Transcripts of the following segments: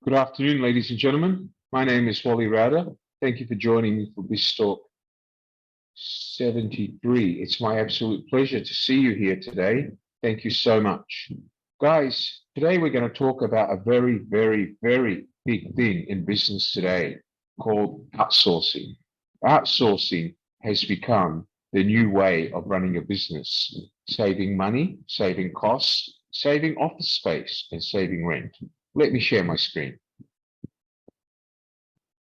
Good afternoon, ladies and gentlemen. My name is Wally Rowder. Thank you for joining me for BizTalk 73. It's my absolute pleasure to see you here today. Thank you so much. Guys, today we're going to talk about a very, very, very big thing in business today called outsourcing. Outsourcing has become the new way of running a business, saving money, saving costs, saving office space, and saving rent. Let me share my screen.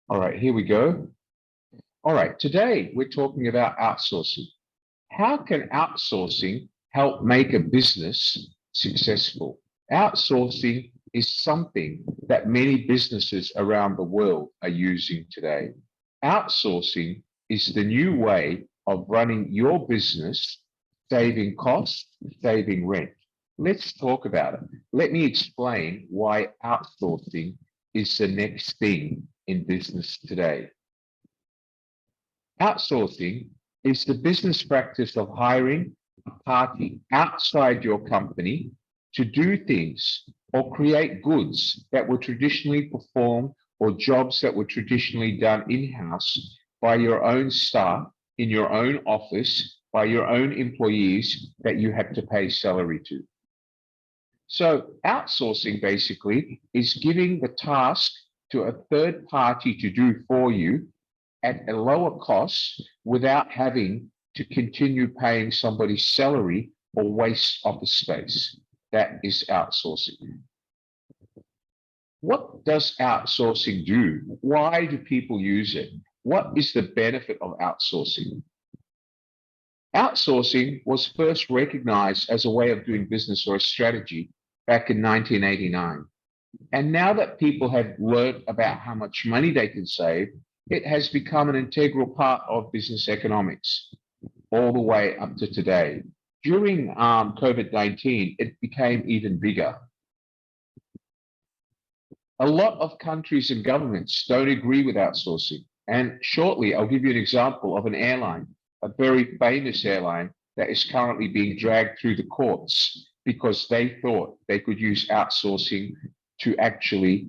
All right, here we go. All right, today we're talking about outsourcing. How can outsourcing help make a business successful? Outsourcing is something that many businesses around the world are using today. Outsourcing is the new way of running your business, saving costs, saving rent. Let's talk about it. Let me explain why outsourcing is the next thing in business today. Outsourcing is the business practice of hiring a party outside your company to do things or create goods that were traditionally performed or jobs that were traditionally done in-house by your own staff, in your own office, by your own employees that you have to pay salary to. So outsourcing basically is giving the task to a third party to do for you at a lower cost without having to continue paying somebody's salary or waste office space. That is outsourcing. What does outsourcing do? Why do people use it? What is the benefit of outsourcing? Outsourcing was first recognized as a way of doing business or a strategy back in 1989. And now that people have learned about how much money they can save, it has become an integral part of business economics all the way up to today. During COVID-19, it became even bigger. A lot of countries and governments don't agree with outsourcing. And shortly, I'll give you an example of an airline, a very famous airline that is currently being dragged through the courts because they thought they could use outsourcing to actually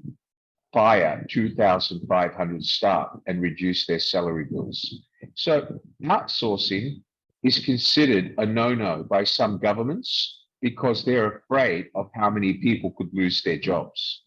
fire 2,500 staff and reduce their salary bills. So outsourcing is considered a no-no by some governments because they're afraid of how many people could lose their jobs.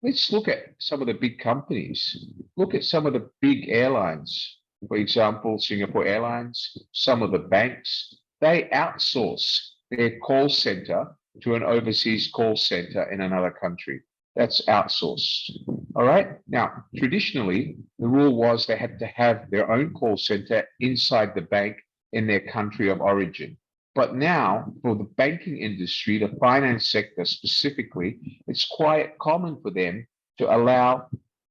Let's look at some of the big companies. Look at some of the big airlines. For example, Singapore Airlines, some of the banks, they outsource their call center to an overseas call center in another country. That's outsourced. All right. Now, traditionally, the rule was they had to have their own call center inside the bank in their country of origin. But now, for the banking industry, the finance sector specifically, it's quite common for them to allow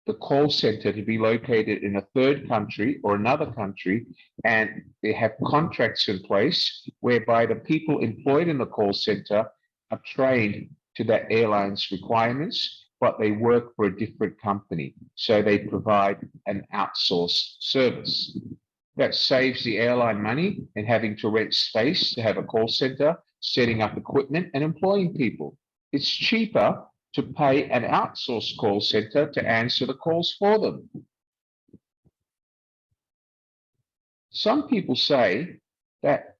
the call center to be located in a third country or another country, and they have contracts in place whereby the people employed in the call center are trained to that airline's requirements, but they work for a different company. So they provide an outsourced service. That saves the airline money and having to rent space to have a call center, setting up equipment and employing people. It's cheaper to pay an outsourced call center to answer the calls for them. Some people say that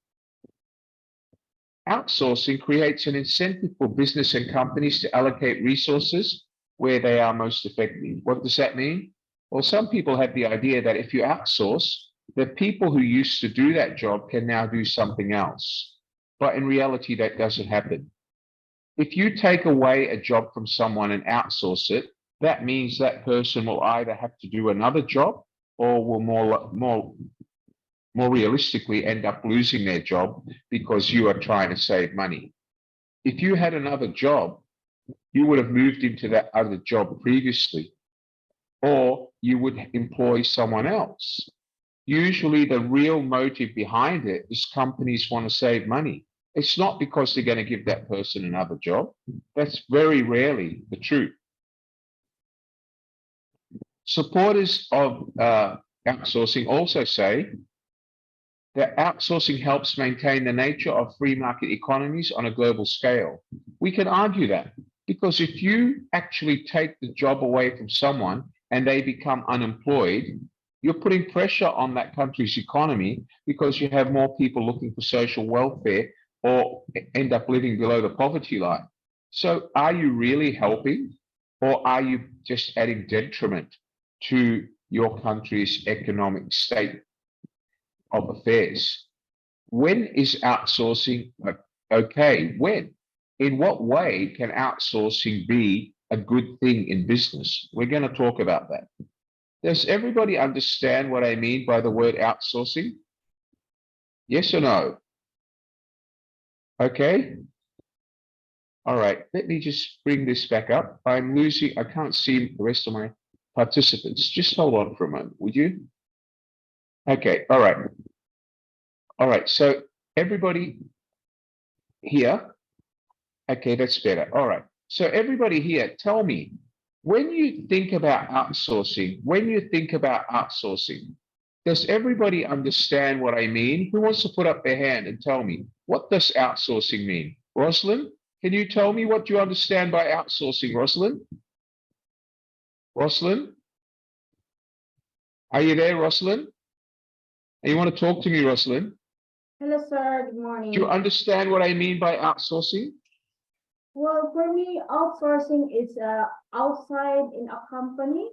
outsourcing creates an incentive for business and companies to allocate resources where they are most effective. What does that mean? Well, some people have the idea that if you outsource, the people who used to do that job can now do something else. But in reality, that doesn't happen. If you take away a job from someone and outsource it, that means that person will either have to do another job or will more realistically end up losing their job because you are trying to save money. If you had another job, you would have moved into that other job previously, or you would employ someone else. Usually the real motive behind it is companies want to save money. It's not because they're going to give that person another job. That's very rarely the truth. Supporters of outsourcing also say that outsourcing helps maintain the nature of free market economies on a global scale. We can argue that. Because if you actually take the job away from someone and they become unemployed, you're putting pressure on that country's economy because you have more people looking for social welfare or end up living below the poverty line. So are you really helping, or are you just adding detriment to your country's economic state of affairs? When is outsourcing okay? When? In what way can outsourcing be a good thing in business? We're going to talk about that. Does everybody understand what I mean by the word outsourcing? Yes or no? Okay. All right. Let me just bring this back up. I can't see the rest of my participants. Just hold on for a moment, would you? Okay. All right. All right. So everybody here. Okay, that's better. All right. So everybody here, tell me, when you think about outsourcing, does everybody understand what I mean? Who wants to put up their hand and tell me, what does outsourcing mean? Rosalind, can you tell me what you understand by outsourcing, Rosalind? Rosalind? Are you there, Rosalind? You want to talk to me, Rosalind? Hello, sir. Good morning. Do you understand what I mean by outsourcing? Well, for me, outsourcing is outside in a company.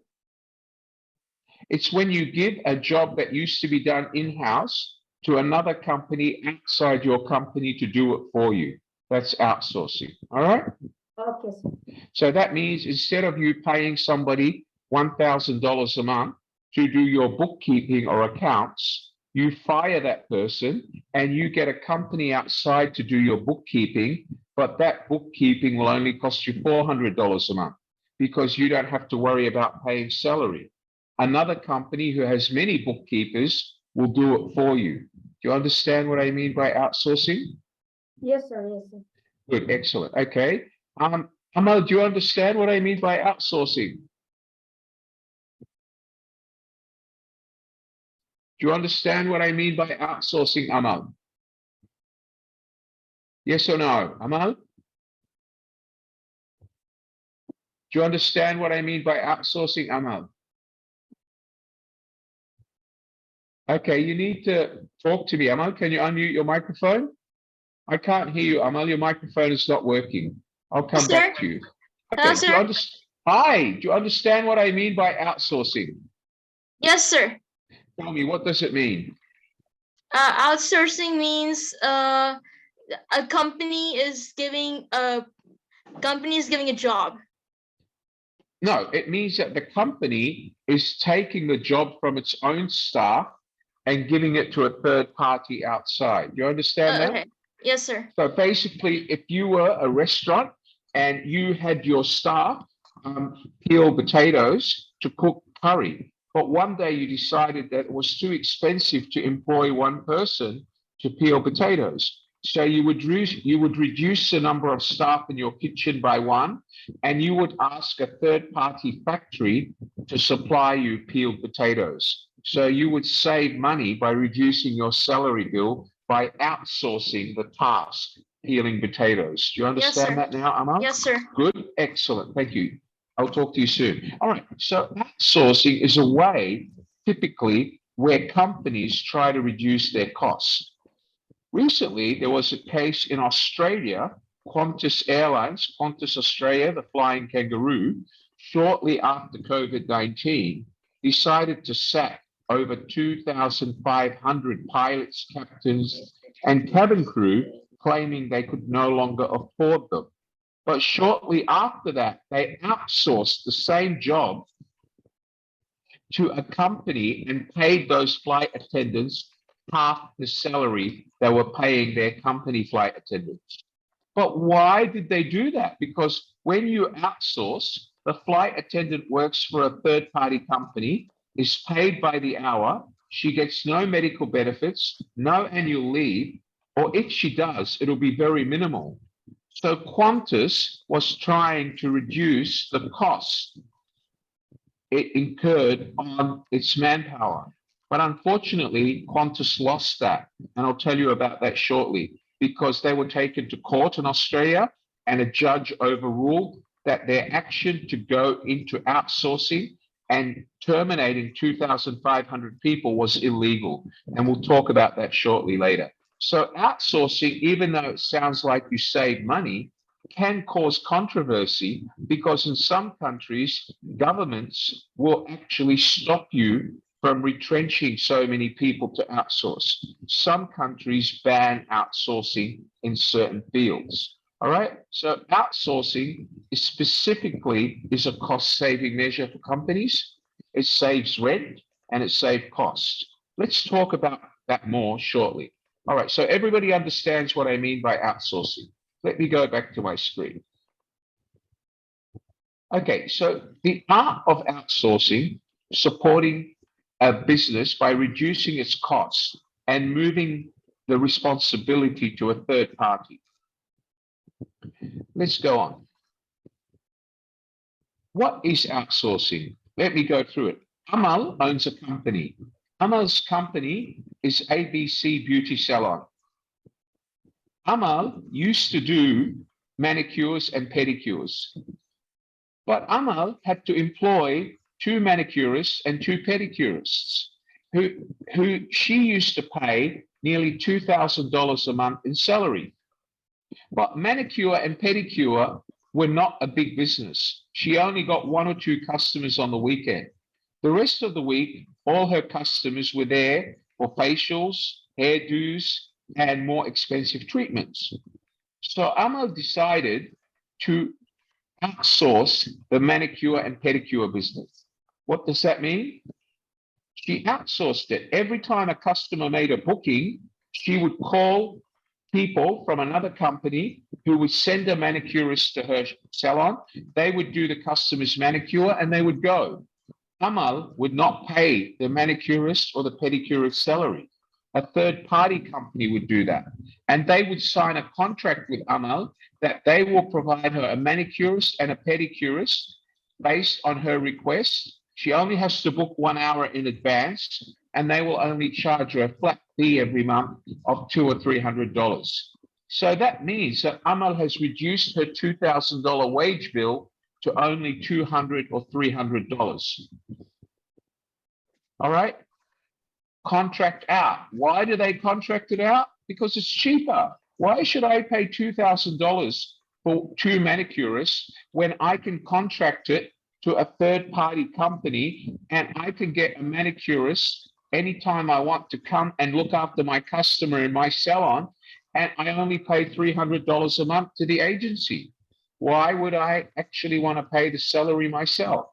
It's when you give a job that used to be done in-house to another company outside your company to do it for you. That's outsourcing. All right? Okay, sir. So that means instead of you paying somebody $1,000 a month to do your bookkeeping or accounts, you fire that person and you get a company outside to do your bookkeeping, but that bookkeeping will only cost you $400 a month because you don't have to worry about paying salary. Another company who has many bookkeepers will do it for you. Do you understand what I mean by outsourcing? Yes, sir. Yes, sir. Good, excellent. Okay. Amal, do you understand what I mean by outsourcing? Do you understand what I mean by outsourcing, Amal? Yes or no, Amal? Do you understand what I mean by outsourcing, Amal? Okay, you need to talk to me, Amal. Can you unmute your microphone? I can't hear you, Amal. Your microphone is not working. I'll come back to you. Hello, Okay, sir. Hi, do you understand what I mean by outsourcing? Yes, sir. Tell me, what does it mean? Outsourcing means a company is giving a job. No, it means that the company is taking the job from its own staff and giving it to a third party outside. You understand that? Okay. Yes, sir. So basically, if you were a restaurant and you had your staff peel potatoes to cook curry, but one day you decided that it was too expensive to employ one person to peel potatoes. So you would reduce the number of staff in your kitchen by one, and you would ask a third-party factory to supply you peeled potatoes. So you would save money by reducing your salary bill by outsourcing the task, peeling potatoes. Do you understand that now, Amal? Yes, sir. Good, excellent, thank you. I'll talk to you soon. All right, so outsourcing is a way, typically, where companies try to reduce their costs. Recently, there was a case in Australia, Qantas Airlines, Qantas Australia, the flying kangaroo, shortly after COVID-19, decided to sack over 2,500 pilots, captains, and cabin crew, claiming they could no longer afford them. But shortly after that, they outsourced the same job to a company and paid those flight attendants half the salary they were paying their company flight attendants. But why did they do that? Because when you outsource, the flight attendant works for a third-party company, is paid by the hour, she gets no medical benefits, no annual leave, or if she does, it'll be very minimal. So Qantas was trying to reduce the cost it incurred on its manpower. But unfortunately, Qantas lost that. And I'll tell you about that shortly, because they were taken to court in Australia and a judge overruled that their action to go into outsourcing and terminating 2,500 people was illegal. And we'll talk about that shortly later. So outsourcing, even though it sounds like you save money, can cause controversy because in some countries, governments will actually stop you from retrenching so many people to outsource. Some countries ban outsourcing in certain fields. All right. So outsourcing is specifically a cost-saving measure for companies. It saves rent and it saves cost. Let's talk about that more shortly. All right. So everybody understands what I mean by outsourcing. Let me go back to my screen. Okay. So the art of outsourcing, supporting a business by reducing its costs and moving the responsibility to a third party. Let's go on. What is outsourcing? Let me go through it. Amal owns a company. Amal's company is ABC Beauty Salon. Amal used to do manicures and pedicures, but Amal had to employ 2 manicurists and 2 pedicurists who she used to pay nearly $2,000 a month in salary. But manicure and pedicure were not a big business. She only got 1 or 2 customers on the weekend. The rest of the week, all her customers were there for facials, hairdos, and more expensive treatments. So Amal decided to outsource the manicure and pedicure business. What does that mean? She outsourced it. Every time a customer made a booking, she would call people from another company who would send a manicurist to her salon. They would do the customer's manicure and they would go. Amal would not pay the manicurist or the pedicurist salary. A third-party company would do that. And they would sign a contract with Amal that they will provide her a manicurist and a pedicurist based on her request. She only has to book 1 hour in advance, and they will only charge her a flat fee every month of $200 or $300. So that means that Amal has reduced her $2,000 wage bill to only $200 or $300. All right. Contract out. Why do they contract it out? Because it's cheaper. Why should I pay $2,000 for 2 manicurists when I can contract it to a third-party company and I can get a manicurist anytime I want to come and look after my customer in my salon, and I only pay $300 a month to the agency? Why would I actually want to pay the salary myself?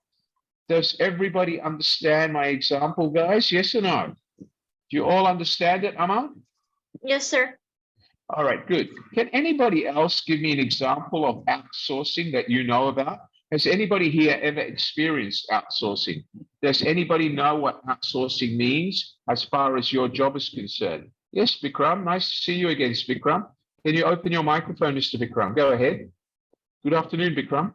Does everybody understand my example, guys? Yes or no? Do you all understand it, Amal? Yes, sir. All right, good. Can anybody else give me an example of outsourcing that you know about? Has anybody here ever experienced outsourcing? Does anybody know what outsourcing means as far as your job is concerned? Yes, Vikram, nice to see you again, Vikram. Can you open your microphone, Mr. Vikram? Go ahead. Good afternoon, Vikram.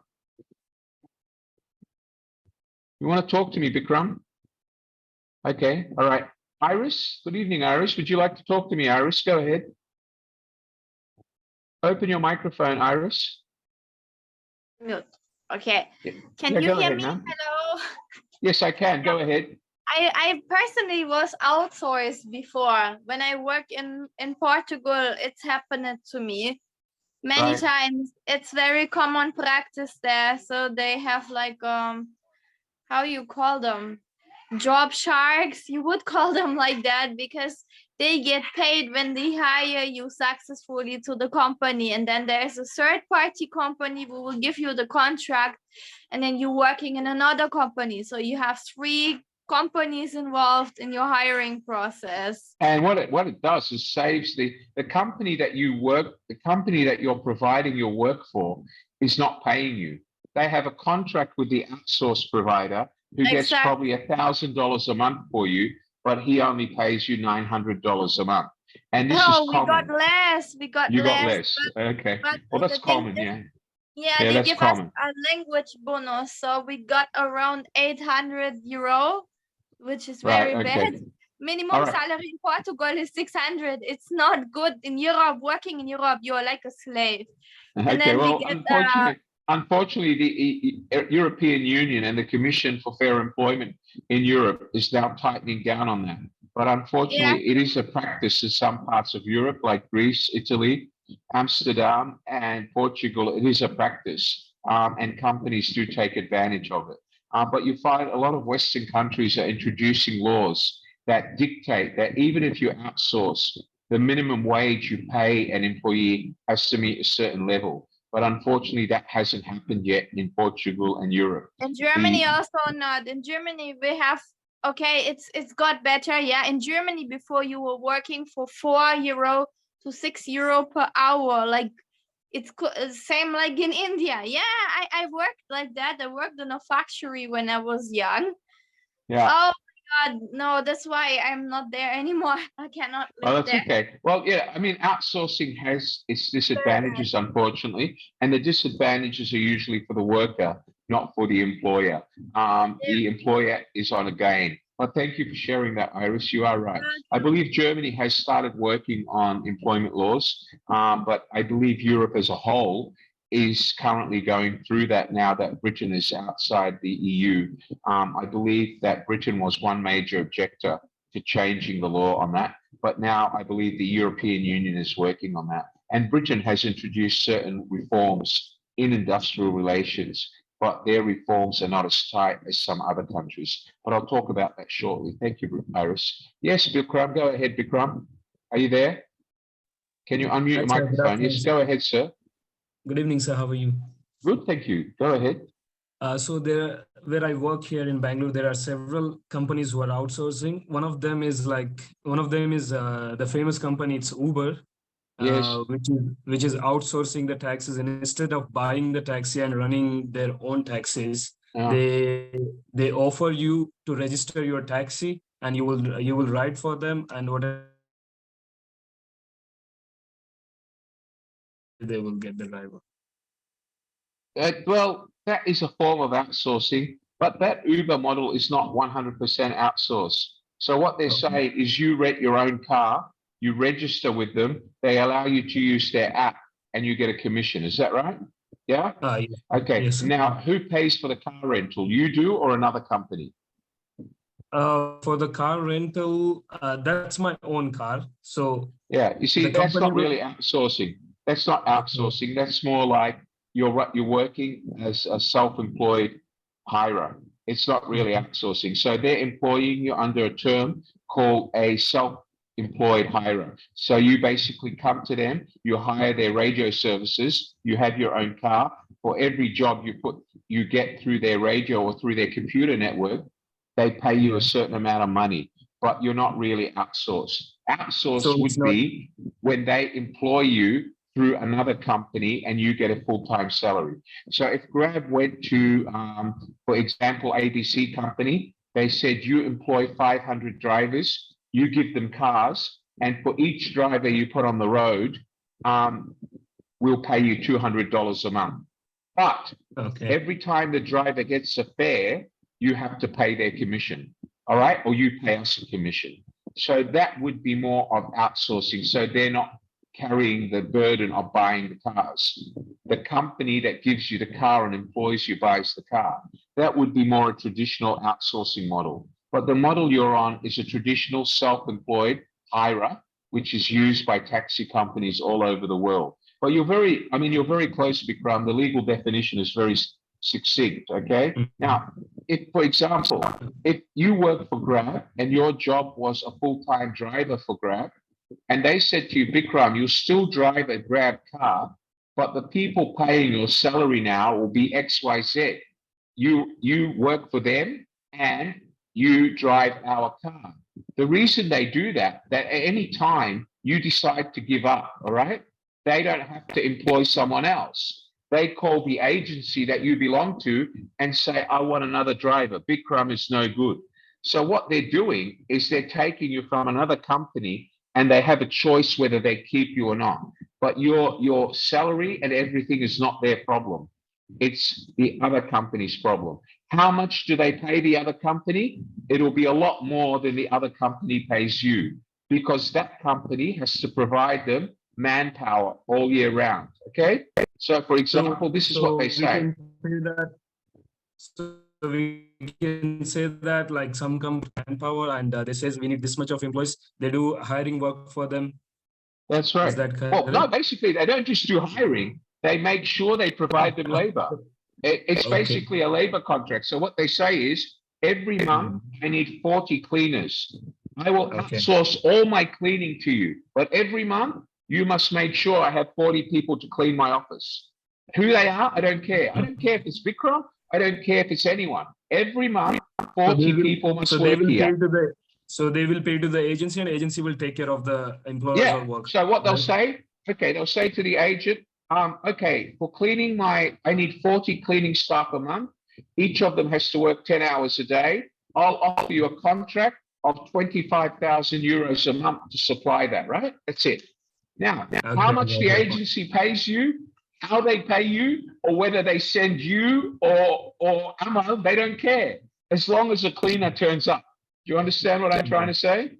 You want to talk to me, Vikram? Okay, all right. Iris, good evening, Iris. Would you like to talk to me, Iris? Go ahead. Open your microphone, Iris. Mute. Okay. Yeah. Can Yeah, you go hear ahead, me? ma'am. Hello. Yes, I can. Go ahead. I personally was outsourced before. When I work in Portugal, it's happened to me many Right. times. It's very common practice there. So they have like how you call them? Job sharks. You would call them like that because they get paid when they hire you successfully to the company, and then there's a third party company who will give you the contract, and then you're working in another company. So you have 3 companies involved in your hiring process. And what it does is saves the company that you work, the company that you're providing your work for is not paying you. They have a contract with the outsource provider who gets probably $1,000 a month for you, but he only pays you $900 a month. And this is common. We got less. You got less. Okay. Well, that's common, yeah. Yeah, they that's give common. us a language bonus. So we got around 800 euro, which is very bad. Minimum salary in Portugal is 600. It's not good in Europe. Working in Europe, you're like a slave. And Okay, then well, unfortunately, the European Union and the Commission for Fair Employment in Europe is now tightening down on that. But unfortunately, it is a practice in some parts of Europe, like Greece, Italy, Amsterdam, and Portugal. It is a practice, and companies do take advantage of it. But you find a lot of Western countries are introducing laws that dictate that even if you outsource, the minimum wage you pay an employee has to meet a certain level. But unfortunately, that hasn't happened yet in Portugal and Europe. In Germany also not. In Germany we have, okay, it's got better. Yeah, in Germany before you were working for €4 to €6 per hour. Like it's same like in India. Yeah, I worked like that. I worked in a factory when I was young. Yeah. Oh my God, no, that's why I'm not there anymore. I cannot Oh, live that's there. okay. Well, yeah, I mean, outsourcing has its disadvantages, unfortunately, and the disadvantages are usually for the worker, not for the employer. The employer is on a gain. But thank you for sharing that, Iris. You are right. I believe Germany has started working on employment laws, but I believe Europe as a whole is currently going through that now that Britain is outside the EU. I believe that Britain was one major objector to changing the law on that. But now I believe the European Union is working on that. And Britain has introduced certain reforms in industrial relations, but their reforms are not as tight as some other countries. But I'll talk about that shortly. Thank you, Iris. Yes, Bikram, go ahead, Bikram. Are you there? Can you unmute your Hi, sir. Good microphone? afternoon, Yes, sir. go ahead, sir. Good evening, sir. How are you? Good, thank you. Go ahead. So there, where I work here in Bangalore, there are several companies who are outsourcing. One of them is the famous company. It's Uber, Yes. which is outsourcing the taxis. And instead of buying the taxi and running their own taxis, they offer you to register your taxi, and you will ride for them, and whatever they will get the driver. Well, that is a form of outsourcing, but that Uber model is not 100% outsourced. So what they're saying is you rent your own car, you register with them, they allow you to use their app, and you get a commission. Is that right? Yeah? Yes. Okay. Yes. Now, who pays for the car rental? You do or another company? For the car rental, that's my own car. So yeah, you see, that's not really outsourcing. That's not outsourcing. That's more like you're working as a self-employed hirer. It's not really outsourcing. So they're employing you under a term called a self-employed hirer. So you basically come to them, you hire their radio services, you have your own car. For every job you get through their radio or through their computer network, they pay you a certain amount of money, but you're not really outsourced. Outsourced would be when they employ you through another company and you get a full-time salary. So if Grab went to, for example, ABC company, they said you employ 500 drivers, you give them cars, and for each driver you put on the road, we'll pay you $200 a month. But every time the driver gets a fare, you have to pay their commission, all right? Or you pay us a commission. So that would be more of outsourcing. So they're not carrying the burden of buying the cars. The company that gives you the car and employs you buys the car. That would be more a traditional outsourcing model. But the model you're on is a traditional self-employed hirer, which is used by taxi companies all over the world. But you're very close, Bikram. The legal definition is very succinct, okay? Now, if, for example, if you work for Grab and your job was a full-time driver for Grab, and they said to you, Bikram, you'll still drive a Grab car, but the people paying your salary now will be XYZ. You work for them and you drive our car. The reason they do that at any time you decide to give up, all right? They don't have to employ someone else. They call the agency that you belong to and say, I want another driver. Bikram is no good. So what they're doing is they're taking you from another company and they have a choice whether they keep you or not. But your salary and everything is not their problem. It's the other company's problem. How much do they pay the other company? It'll be a lot more than the other company pays you, because that company has to provide them manpower all year round, okay? So, for example, this is what they say. We can say that like some company manpower and they says we need this much of employees. They do hiring work for them. That's right. Is that Well, correct? no, basically, they don't just do hiring. They make sure they provide them labor. It's Okay. basically a labor contract. So what they say is every month I need 40 cleaners. I will outsource all my cleaning to you, but every month you must make sure I have 40 people to clean my office. Who they are, I don't care. I don't care if it's Bikram. I don't care if it's anyone. Every month, 40 people must work here. So they will pay to the agency, and agency will take care of the employees Yeah. or work. So what they'll say, okay, they'll say to the agent, okay, for cleaning I need 40 cleaning staff a month. Each of them has to work 10 hours a day. I'll offer you a contract of 25,000 euros a month to supply that, right? That's it. Now, how much the agency pays you, how they pay you, or whether they send you or Amal, they don't care. As long as a cleaner turns up. Do you understand what I'm trying to say?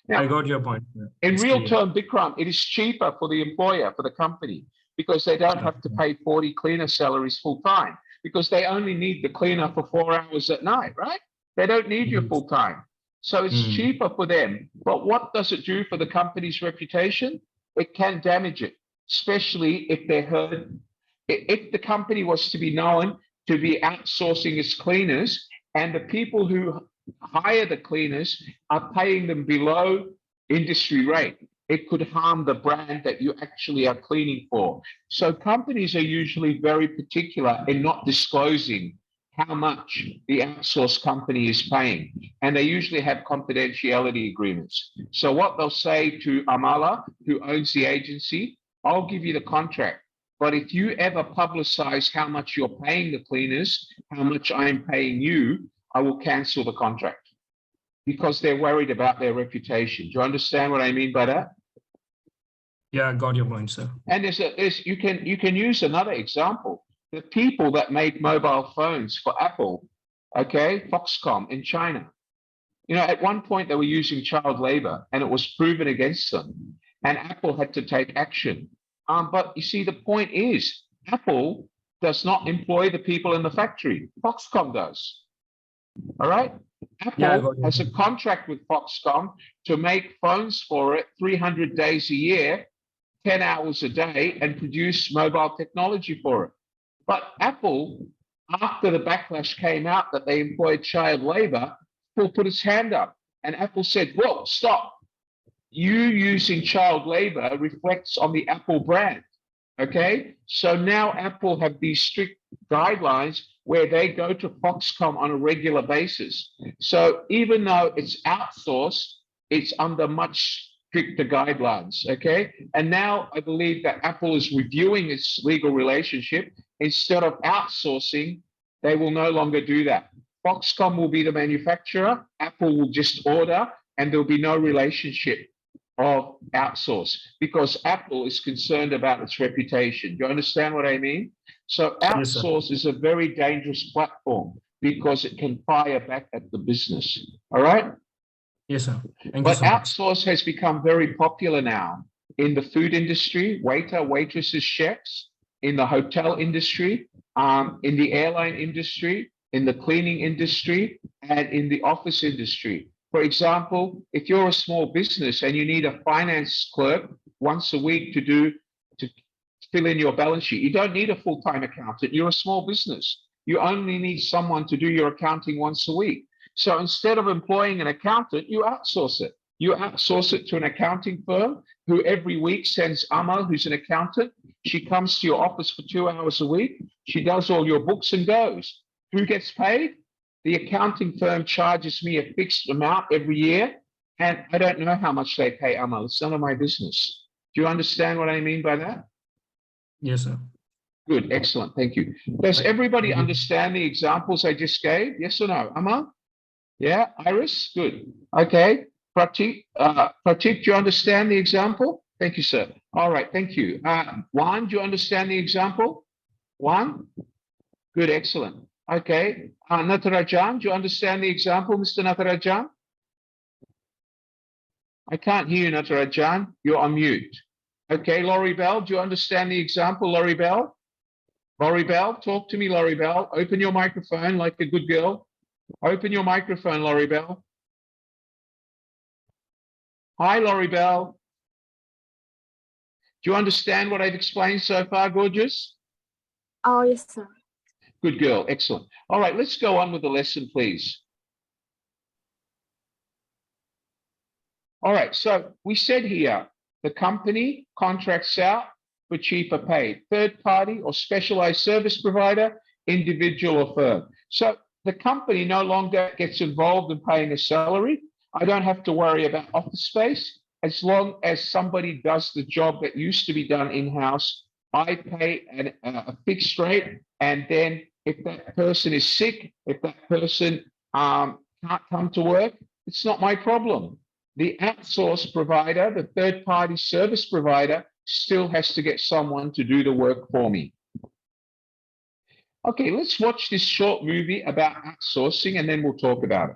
Now, I got your point. in It's real clear. term, Bikram, it is cheaper for the employer, for the company, because they don't have to pay 40 cleaner salaries full time, because they only need the cleaner for 4 hours at night, right? They don't need you full time. So it's cheaper for them. But what does it do for the company's reputation? It can damage it, especially if they're heard. If the company was to be known to be outsourcing its cleaners, and the people who hire the cleaners are paying them below industry rate, it could harm the brand that you actually are cleaning for. So companies are usually very particular in not disclosing how much the outsourced company is paying. And they usually have confidentiality agreements. So what they'll say to Amala, who owns the agency, I'll give you the contract. But if you ever publicize how much you're paying the cleaners, how much I'm paying you, I will cancel the contract, because they're worried about their reputation. Do you understand what I mean by that? Yeah, I got your point, sir. And you can use another example. The people that make mobile phones for Apple, okay, Foxconn in China, at one point they were using child labor, and it was proven against them, and Apple had to take action. But you see, the point is, Apple does not employ the people in the factory. Foxconn does. All right. Apple has a contract with Foxconn to make phones for it 300 days a year, 10 hours a day, and produce mobile technology for it. But Apple, after the backlash came out that they employed child labor, Apple put its hand up, and Apple said, "Whoa, stop. You using child labor reflects on the Apple brand." Okay. So now Apple have these strict guidelines where they go to Foxconn on a regular basis. So even though it's outsourced, it's under much stricter guidelines. Okay. And now I believe that Apple is reviewing its legal relationship. Instead of outsourcing, they will no longer do that. Foxconn will be the manufacturer, Apple will just order, and there'll be no relationship of outsource, because Apple is concerned about its reputation. Do you understand what I mean? So outsource is a very dangerous platform, because it can fire back at the business. All right? Yes, sir. But outsource has become very popular now in the food industry, waiter, waitresses, chefs, in the hotel industry, in the airline industry, in the cleaning industry, and in the office industry. For example, if you're a small business and you need a finance clerk once a week to fill in your balance sheet, you don't need a full-time accountant. You're a small business. You only need someone to do your accounting once a week. So instead of employing an accountant, you outsource it. You outsource it to an accounting firm who every week sends Amal, who's an accountant. She comes to your office for 2 hours a week. She does all your books and goes. Who gets paid? The accounting firm charges me a fixed amount every year, and I don't know how much they pay Amal. It's none of my business. Do you understand what I mean by that? Yes, sir. Good, excellent, thank you. Does everybody understand the examples I just gave? Yes or no? Amal? Yeah, Iris? Good. Okay. Pratik, do you understand the example? Thank you, sir. All right, thank you. Juan, do you understand the example? Juan? Good, excellent. Okay. Natarajan, do you understand the example, Mr. Natarajan? I can't hear you, Natarajan. You're on mute. Okay, Laurie Bell, do you understand the example, Laurie Bell? Laurie Bell, talk to me, Laurie Bell. Open your microphone like a good girl. Open your microphone, Laurie Bell. Hi, Laurie Bell. Do you understand what I've explained so far, gorgeous? Oh, yes, sir. Good girl, excellent. All right, let's go on with the lesson, please. All right, so we said here, the company contracts out for cheaper pay, third party or specialized service provider, individual or firm. So the company no longer gets involved in paying a salary. I don't have to worry about office space. As long as somebody does the job that used to be done in-house, I pay a fixed rate. And then if that person is sick, if that person can't come to work, it's not my problem. The outsource provider, the third-party service provider, still has to get someone to do the work for me. Okay, let's watch this short movie about outsourcing and then we'll talk about it.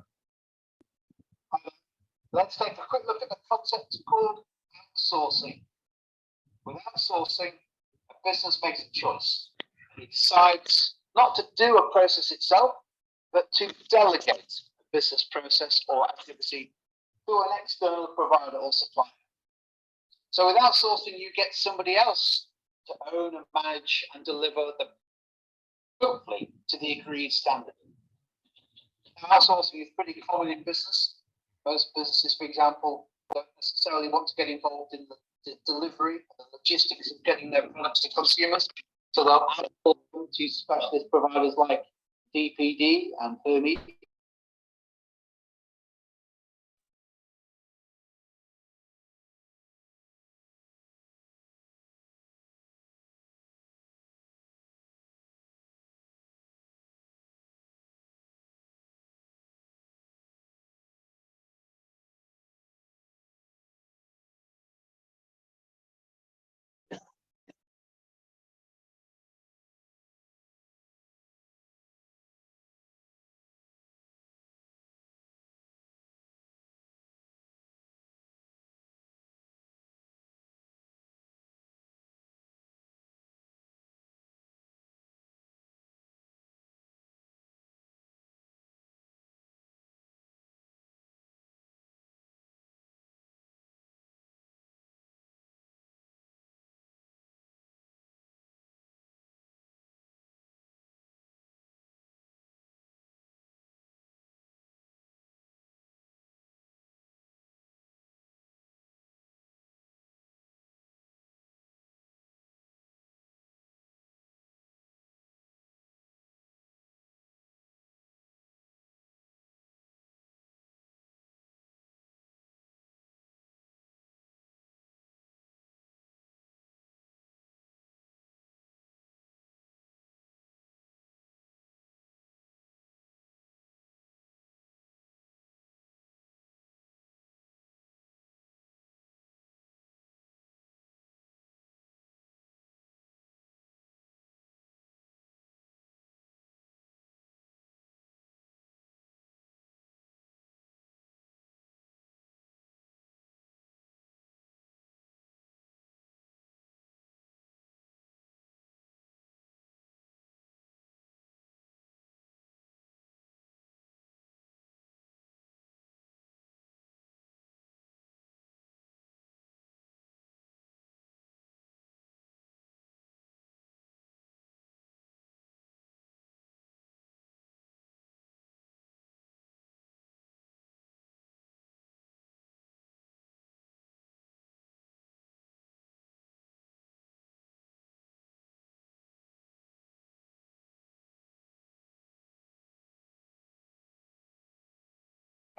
Let's take a quick look at the concept called outsourcing. With outsourcing, a business makes a choice. It decides not to do a process itself, but to delegate a business process or activity to an external provider or supplier. So with outsourcing, you get somebody else to own and manage and deliver the hopefully to the agreed standard. Now, outsourcing is pretty common in business. Most businesses, for example, don't necessarily want to get involved in the delivery, the logistics of getting their products to consumers. So they'll outsource to specialist providers like DPD and Hermes.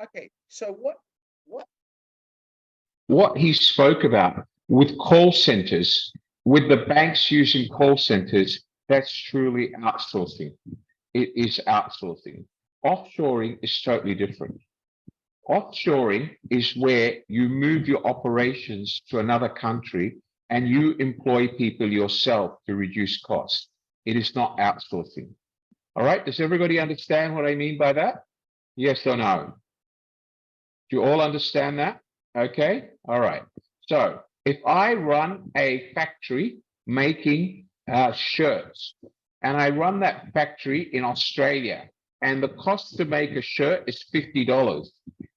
Okay, so what he spoke about with call centers, with the banks using call centers, that's truly outsourcing. It is outsourcing. Offshoring is totally different. Offshoring is where you move your operations to another country and you employ people yourself to reduce costs. It is not outsourcing. All right, does everybody understand what I mean by that? Yes or no? Do you all understand that? Okay, all right. So if I run a factory making shirts and I run that factory in Australia, and the cost to make a shirt is $50.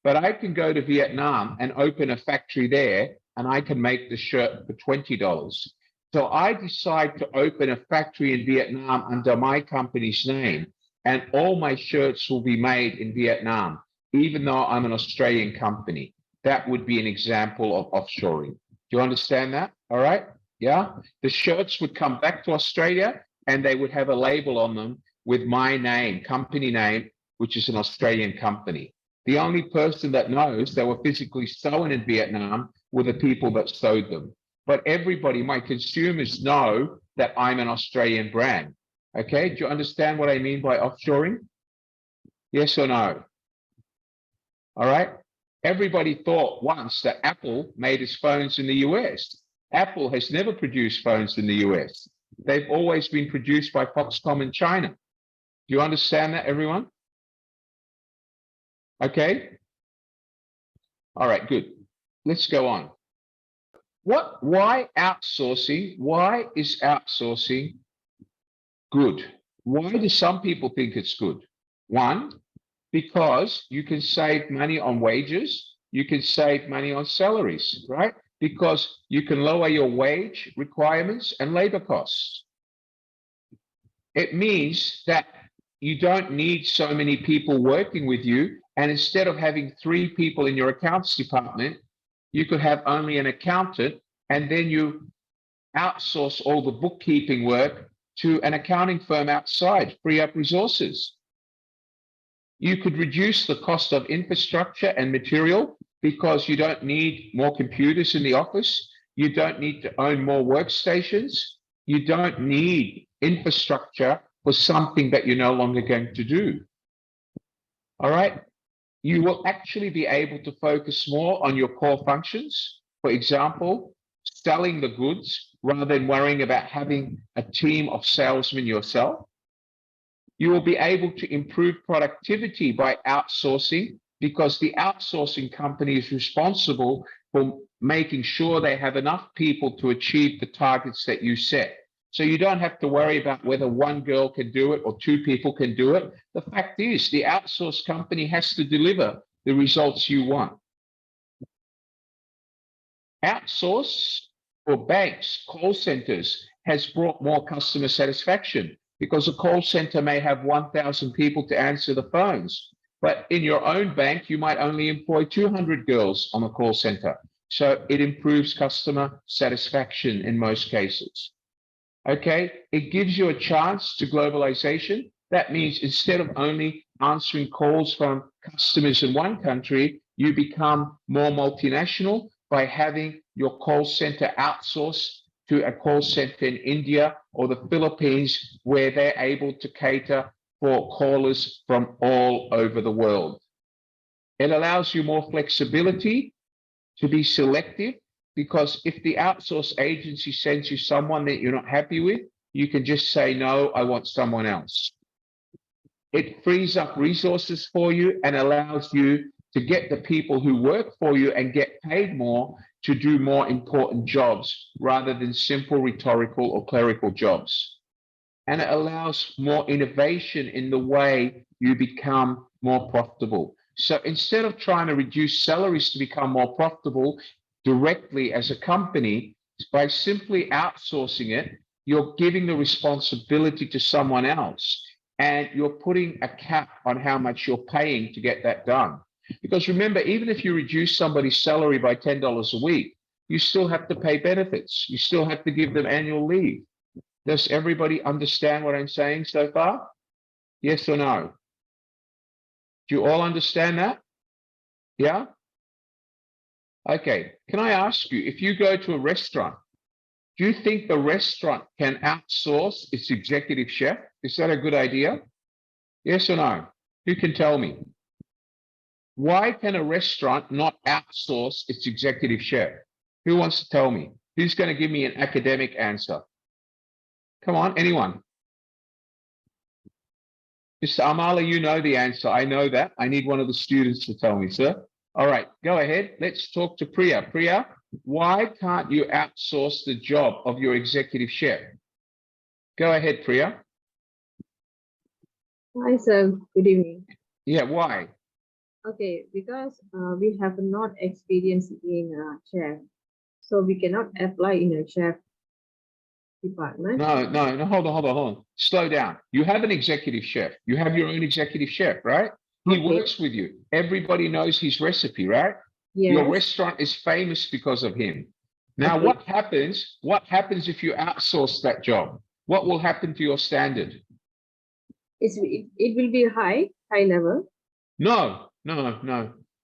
But I can go to Vietnam and open a factory there, and I can make the shirt for $20. So I decide to open a factory in Vietnam under my company's name, and all my shirts will be made in Vietnam, even though I'm an Australian company. That would be an example of offshoring. Do you understand that? All right. Yeah. The shirts would come back to Australia and they would have a label on them with my name, company name, which is an Australian company. The only person that knows they were physically sewn in Vietnam were the people that sewed them. But everybody, my consumers, know that I'm an Australian brand. Okay. Do you understand what I mean by offshoring? Yes or no? All right. Everybody thought once that Apple made its phones in the US. Apple has never produced phones in the US. They've always been produced by Foxconn in China. Do you understand that, everyone? Okay. All right, good. Let's go on. Why outsourcing? Why is outsourcing good? Why do some people think it's good? One, because you can save money on wages, you can save money on salaries, right? Because you can lower your wage requirements and labor costs. It means that you don't need so many people working with you, and instead of having 3 people in your accounts department, you could have only an accountant, and then you outsource all the bookkeeping work to an accounting firm outside, free up resources. You could reduce the cost of infrastructure and material because you don't need more computers in the office. You don't need to own more workstations. You don't need infrastructure for something that you're no longer going to do. All right. You will actually be able to focus more on your core functions. For example, selling the goods rather than worrying about having a team of salesmen yourself. You will be able to improve productivity by outsourcing because the outsourcing company is responsible for making sure they have enough people to achieve the targets that you set. So you don't have to worry about whether 1 girl can do it or 2 people can do it. The fact is, the outsourced company has to deliver the results you want. Outsource for banks, call centers has brought more customer satisfaction because a call center may have 1,000 people to answer the phones. But in your own bank, you might only employ 200 girls on the call center. So it improves customer satisfaction in most cases. Okay, it gives you a chance to globalization. That means instead of only answering calls from customers in one country, you become more multinational by having your call center outsourced to a call center in India or the Philippines, where they're able to cater for callers from all over the world. It allows you more flexibility to be selective, because if the outsource agency sends you someone that you're not happy with, you can just say, no, I want someone else. It frees up resources for you and allows you to get the people who work for you and get paid more to do more important jobs rather than simple rhetorical or clerical jobs. And it allows more innovation in the way you become more profitable. So instead of trying to reduce salaries to become more profitable directly as a company, by simply outsourcing it, you're giving the responsibility to someone else, and you're putting a cap on how much you're paying to get that done. Because remember, even if you reduce somebody's salary by $10 a week, you still have to pay benefits. You still have to give them annual leave. Does everybody understand what I'm saying so far? Yes or no? Do you all understand that? Yeah? Okay. Can I ask you, if you go to a restaurant, do you think the restaurant can outsource its executive chef? Is that a good idea? Yes or no? Who can tell me? Why can a restaurant not outsource its executive chef? Who wants to tell me? Who's going to give me an academic answer? Come on, anyone? Mr. Amala, you know the answer. I know that. I need one of the students to tell me, sir. All right, go ahead. Let's talk to Priya. Priya, why can't you outsource the job of your executive chef? Go ahead, Priya. Hi, sir. Good evening. Yeah, why? Okay, because we have not experience in chef, so we cannot apply in a chef department. No, hold on. Slow down. You have an executive chef. You have your own executive chef, right? He Okay. works with you. Everybody knows his recipe, right? Your Yes. restaurant is famous because of him. Now, Okay. what happens? What happens if you outsource that job? What will happen to your standard? It will be high level. No.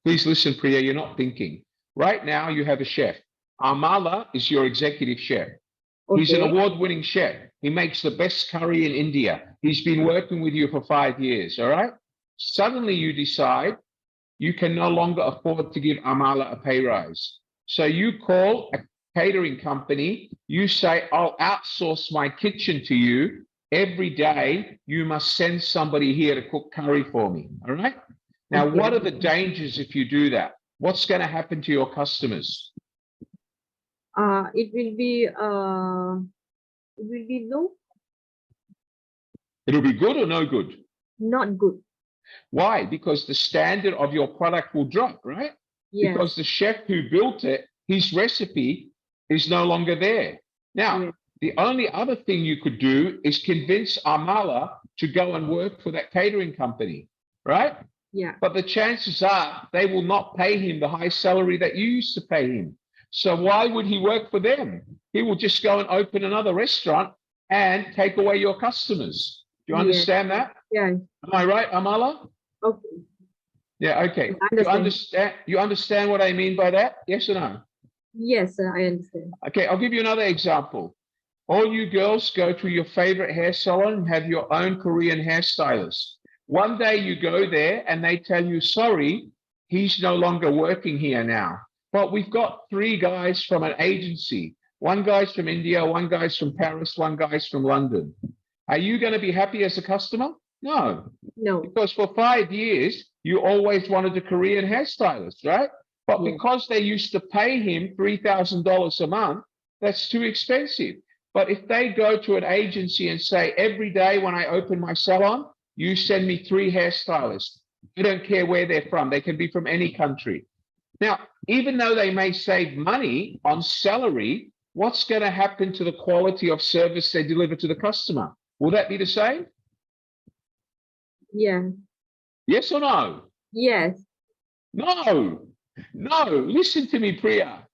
Please listen, Priya, you're not thinking. Right now, you have a chef. Amala is your executive chef. He's an Okay. award-winning chef. He makes the best curry in India. He's been working with you for 5 years, all right? Suddenly you decide you can no longer afford to give Amala a pay rise. So you call a catering company, you say, I'll outsource my kitchen to you. Every day you must send somebody here to cook curry for me, all right? Now, Okay. what are the dangers if you do that? What's going to happen to your customers? It will be no, It'll be good or no good? not good. Why? Because the standard of your product will drop, right? Yes. Because the chef who built it, his recipe is no longer there. Now, Yes. the only other thing you could do is convince Amala to go and work for that catering company, right? Yeah. But the chances are they will not pay him the high salary that you used to pay him. So why would he work for them? He will just go and open another restaurant and take away your customers. Do you Yes. understand that? Yeah. Am I right, Amala? Okay. Yeah, okay. I understand. You understand what I mean by that? Yes or no? Yes, sir, I understand. Okay, I'll give you another example. All you girls go to your favorite hair salon and have your own Korean hairstylist. One day you go there and they tell you, sorry, he's no longer working here now. But we've got 3 guys from an agency. One guy's from India, one guy's from Paris, one guy's from London. Are you going to be happy as a customer? No. No. Because for 5 years, you always wanted a Korean hairstylist, right? But Yes. because they used to pay him $3,000 a month, that's too expensive. But if they go to an agency and say, every day when I open my salon, you send me 3 hairstylists. I don't care where they're from. They can be from any country. Now, even though they may save money on salary, what's going to happen to the quality of service they deliver to the customer? Will that be the same? Yeah. Yes or no? Yes. No. Listen to me, Priya.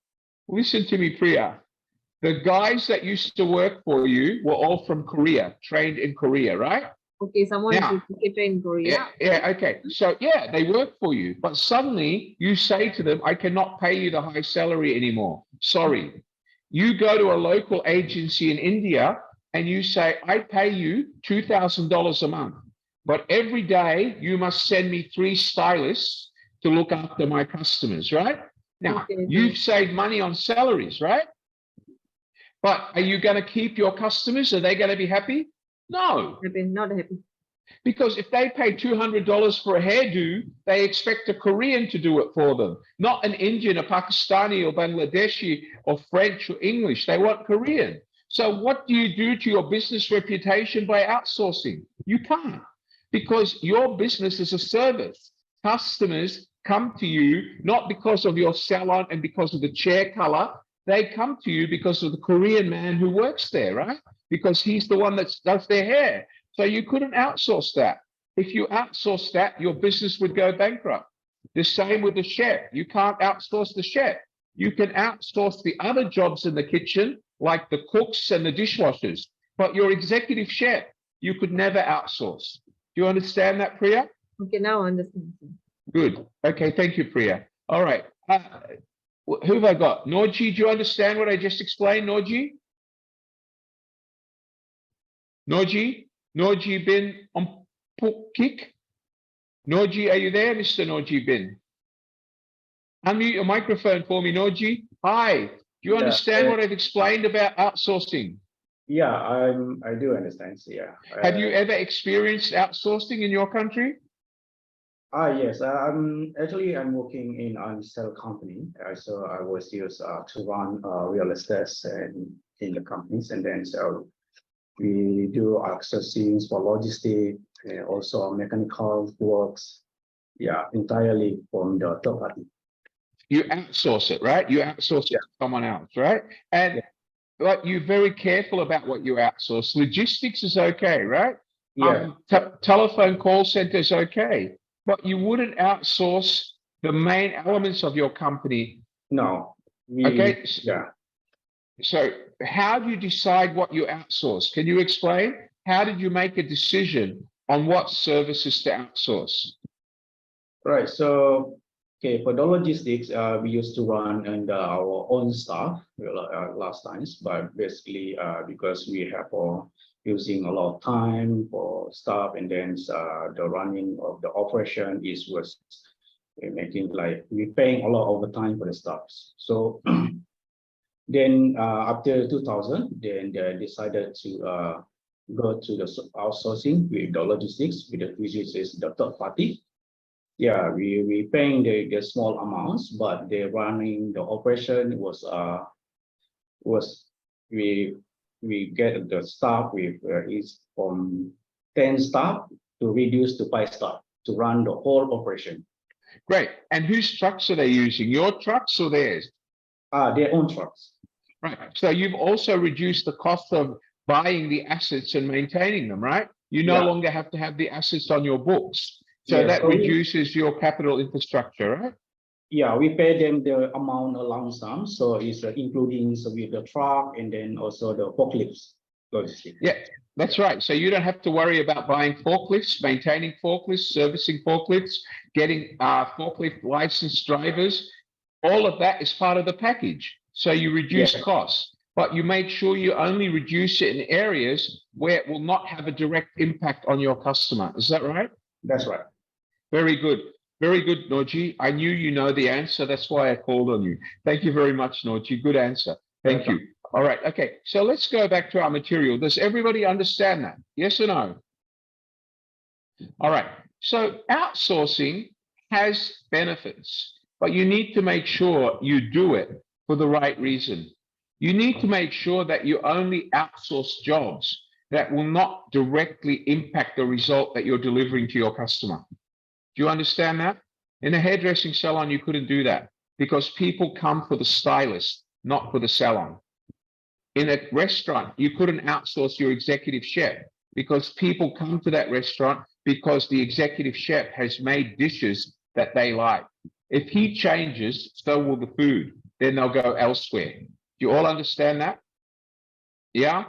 The guys that used to work for you were all from Korea, trained in Korea, right? Okay, someone Now, is in Korea. okay. So, yeah, they work for you. But suddenly you say to them, I cannot pay you the high salary anymore. Sorry. You go to a local agency in India and you say, I pay you $2,000 a month. But every day you must send me 3 stylists to look after my customers, right? Now, Okay. you've saved money on salaries, right? But are you going to keep your customers? Are they going to be happy? No. Happy, not happy. Because if they pay $200 for a hairdo, they expect a Korean to do it for them, not an Indian, a Pakistani, or Bangladeshi, or French, or English. They want Korean. So what do you do to your business reputation by outsourcing? You can't, because your business is a service. Customers come to you not because of your salon and because of the chair color. They come to you because of the Korean man who works there, right? Because he's the one that does their hair. So you couldn't outsource that. If you outsource that, your business would go bankrupt. The same with the chef. You can't outsource the chef. You can outsource the other jobs in the kitchen, like the cooks and the dishwashers. But your executive chef, you could never outsource. Do you understand that, Priya? Okay, now I understand. Good. Okay, thank you, Priya. All right. Who have I got? Norji, do you understand what I just explained, Norji? Norji bin Ompukik? Norji, are you there, Mr. Norji bin? Unmute your microphone for me, Norji. Hi. Do you understand what I've explained about outsourcing? Yeah, I do understand. So, yeah. Have you ever experienced outsourcing in your country? Yes. I'm working in a sale company. So I was used to run real estate and in the companies, and then so We do accessing for logistics, also mechanical works. Yeah, entirely from the third party. You outsource it, right? You outsource it to someone else, right? And Yeah. but you're very careful about what you outsource. Logistics is okay, right? Yeah. Telephone call center is okay, but you wouldn't outsource the main elements of your company. No. Okay. Yeah. So how do you decide what you outsource? Can you explain? How did you make a decision on what services to outsource? Right. So, okay, for the logistics, we used to run under our own staff last times, but basically, because we have using a lot of time for staff, and then the running of the operation was making like we paying a lot of the time for the staffs. So then after 2000, then they decided to go to the outsourcing with the logistics, which is the third party. Yeah, we paying the small amounts, but the running the operation was we get the staff with is from 10 staff to reduce to 5 staff to run the whole operation. Great. And whose trucks are they using? Your trucks or theirs? Their own trucks. Right. So you've also reduced the cost of buying the assets and maintaining them, right? You no longer have to have the assets on your books. So that reduces your capital infrastructure, right? Yeah, we pay them the amount of lump sum. So it's including with the truck and then also the forklifts. Yeah, that's right. So you don't have to worry about buying forklifts, maintaining forklifts, servicing forklifts, getting forklift licensed drivers. All of that is part of the package. So you reduce costs, but you make sure you only reduce it in areas where it will not have a direct impact on your customer. Is that right? That's right. Very good. Very good, Noji. I knew you know the answer. That's why I called on you. Thank you very much, Noji. Good answer. Thank you. All right. Okay. So let's go back to our material. Does everybody understand that? Yes or no? All right. So outsourcing has benefits, but you need to make sure you do it for the right reason. You need to make sure that you only outsource jobs that will not directly impact the result that you're delivering to your customer. Do you understand that? In a hairdressing salon, you couldn't do that because people come for the stylist, not for the salon. In a restaurant, you couldn't outsource your executive chef because people come to that restaurant because the executive chef has made dishes that they like. If he changes, so will the food. Then they'll go elsewhere. Do you all understand that? Yeah?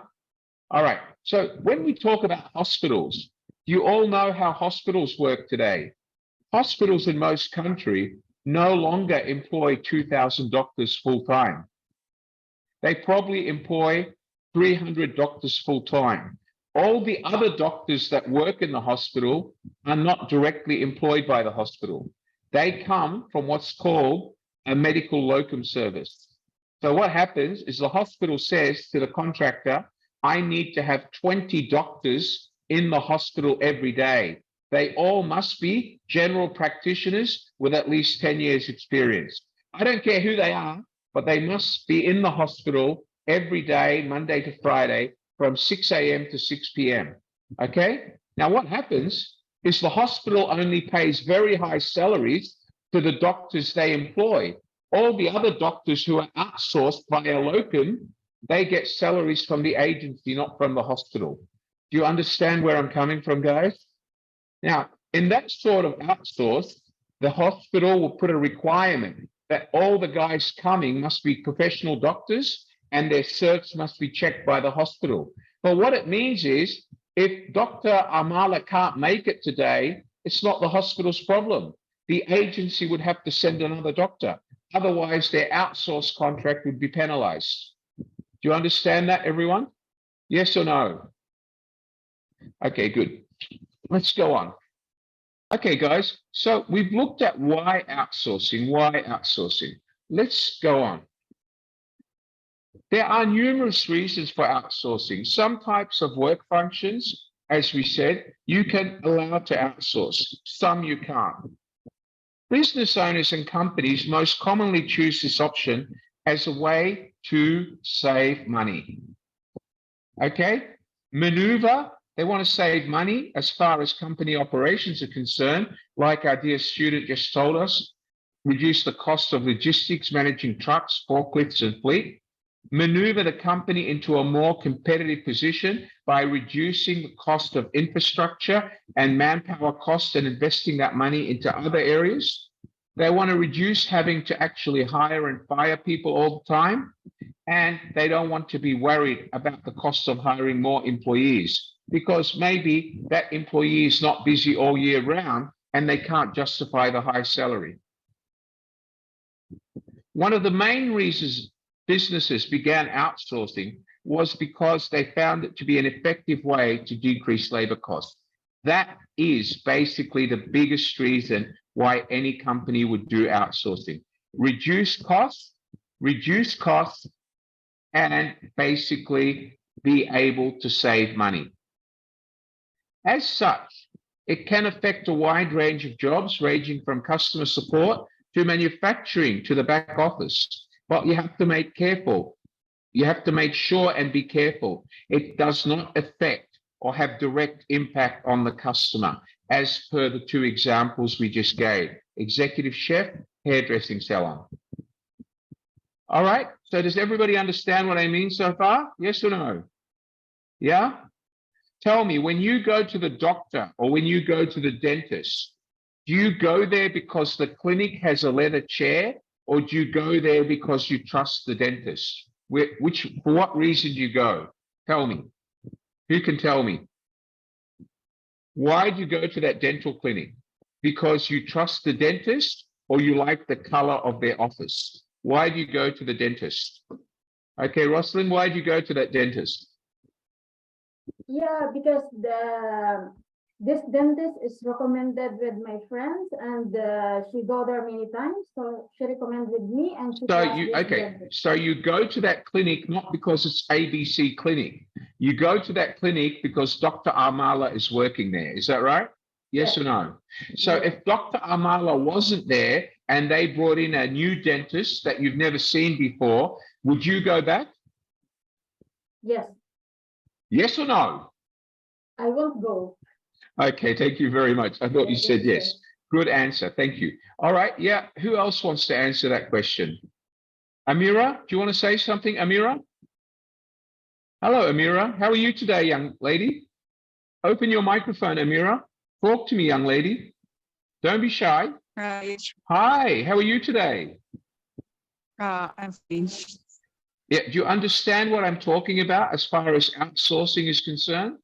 All right. So when we talk about hospitals, you all know how hospitals work today. Hospitals in most countries no longer employ 2,000 doctors full-time. They probably employ 300 doctors full-time. All the other doctors that work in the hospital are not directly employed by the hospital. They come from what's called a medical locum service. So what happens is the hospital says to the contractor, I need to have 20 doctors in the hospital every day. They all must be general practitioners with at least 10 years experience. I don't care who they are, but they must be in the hospital every day, Monday to Friday, from 6 a.m. to 6 p.m. Okay? Now, what happens is the hospital only pays very high salaries to the doctors they employ. All the other doctors who are outsourced via locum, they get salaries from the agency, not from the hospital. Do you understand where I'm coming from, guys? Now, in that sort of outsource, the hospital will put a requirement that all the guys coming must be professional doctors and their certs must be checked by the hospital. But what it means is if Dr. Amala can't make it today, it's not the hospital's problem. The agency would have to send another doctor. Otherwise, their outsource contract would be penalized. Do you understand that, everyone? Yes or no? Okay, good. Let's go on. Okay, guys, so we've looked at why outsourcing. Let's go on. There are numerous reasons for outsourcing. Some types of work functions, as we said, you can allow to outsource. Some you can't. Business owners and companies most commonly choose this option as a way to save money. Okay, Maneuver, they want to save money as far as company operations are concerned, like our dear student just told us, reduce the cost of logistics, managing trucks, forklifts, and fleet. Maneuver the company into a more competitive position by reducing the cost of infrastructure and manpower costs and investing that money into other areas. They want to reduce having to actually hire and fire people all the time. And they don't want to be worried about the cost of hiring more employees because maybe that employee is not busy all year round and they can't justify the high salary. One of the main reasons businesses began outsourcing was because they found it to be an effective way to decrease labor costs. That is basically the biggest reason why any company would do outsourcing. Reduce costs, and basically be able to save money. As such, it can affect a wide range of jobs ranging from customer support to manufacturing to the back office. But you have to make careful. You have to make sure and be careful. It does not affect or have direct impact on the customer, as per the two examples we just gave, executive chef, hairdressing salon. All right, so does everybody understand what I mean so far? Yes or no? Yeah? Tell me, when you go to the doctor or when you go to the dentist, do you go there because the clinic has a leather chair, or do you go there because you trust the dentist? For what reason do you go? Tell me. Who can tell me? Why do you go to that dental clinic? Because you trust the dentist or you like the color of their office? Why do you go to the dentist? Okay, Rosalind, why do you go to that dentist? Yeah, because this dentist is recommended with my friends, and she go there many times, so she recommended me, and she so you go to that clinic not because it's ABC clinic. You go to that clinic because Dr. Amala is working there. Is that right? Yes or no? So if Dr. Amala wasn't there and they brought in a new dentist that you've never seen before, would you go back? Yes. Yes or no? I won't go. Okay, thank you very much. I thought you said yes. Good answer. Thank you. All right. Yeah. Who else wants to answer that question? Amira, do you want to say something, Amira? Hello, Amira. How are you today, young lady? Open your microphone, Amira. Talk to me, young lady. Don't be shy. Hi, how are you today? I'm fine. Yeah, do you understand what I'm talking about as far as outsourcing is concerned?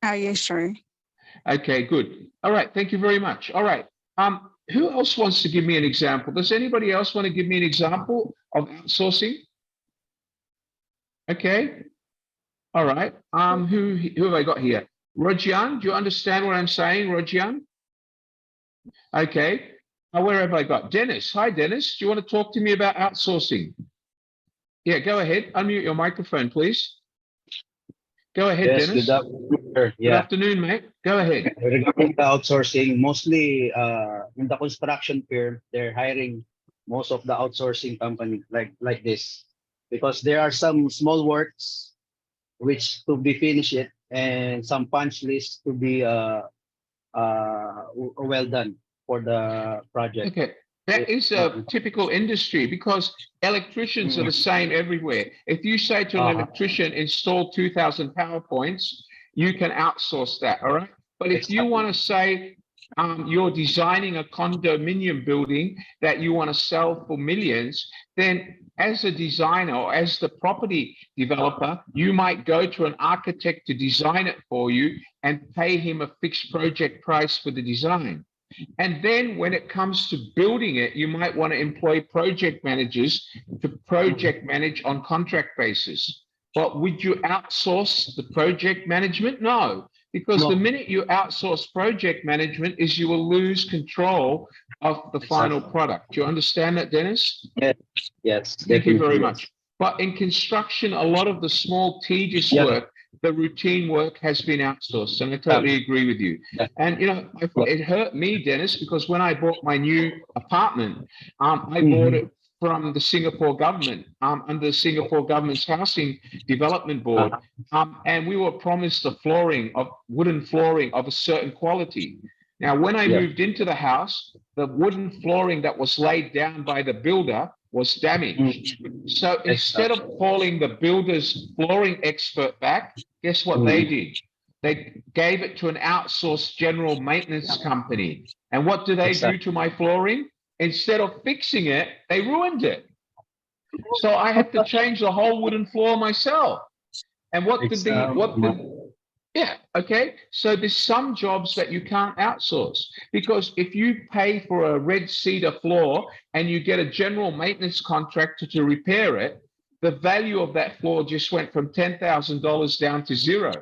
Yes, sure. Okay, good. All right, thank you very much. All right. Who else wants to give me an example? Does anybody else want to give me an example of outsourcing? Okay. All right. Who have I got here? Rojian, do you understand what I'm saying, Rojian? Okay. Where have I got? Dennis. Hi, Dennis. Do you want to talk to me about outsourcing? Yeah, go ahead. Unmute your microphone, please. Go ahead, Yes, Dennis. good afternoon, sir. Good afternoon, mate. Go ahead. Regarding the outsourcing, mostly in the construction firm, they're hiring most of the outsourcing company like this, because there are some small works which to be finished it and some punch lists to be well done for the project. Okay. That is a typical industry because electricians are the same everywhere. If you say to an electrician, install 2,000 PowerPoints, you can outsource that, all right? But if you want to say you're designing a condominium building that you want to sell for millions, then as a designer or as the property developer, you might go to an architect to design it for you and pay him a fixed project price for the design. And then when it comes to building it, you might want to employ project managers to project manage on contract basis. But would you outsource the project management? No, because the minute you outsource project management is you will lose control of the final product. Do you understand that, Dennis? Yes. Thank you very much. But in construction, a lot of the small tedious work, the routine work has been outsourced, and I totally agree with you. And you know, it hurt me, Dennis, because when I bought my new apartment, I bought it from the Singapore government, under the Singapore government's housing development board, and we were promised a wooden flooring of a certain quality. Now, when I moved into the house, the wooden flooring that was laid down by the builder was damaged. So instead of calling the builder's flooring expert back, guess what they did? They gave it to an outsourced general maintenance company. And what do they do to my flooring? Instead of fixing it, they ruined it. So I had to change the whole wooden floor myself. And so there's some jobs that you can't outsource, because if you pay for a red cedar floor and you get a general maintenance contractor to repair it, the value of that floor just went from $10,000 down to zero,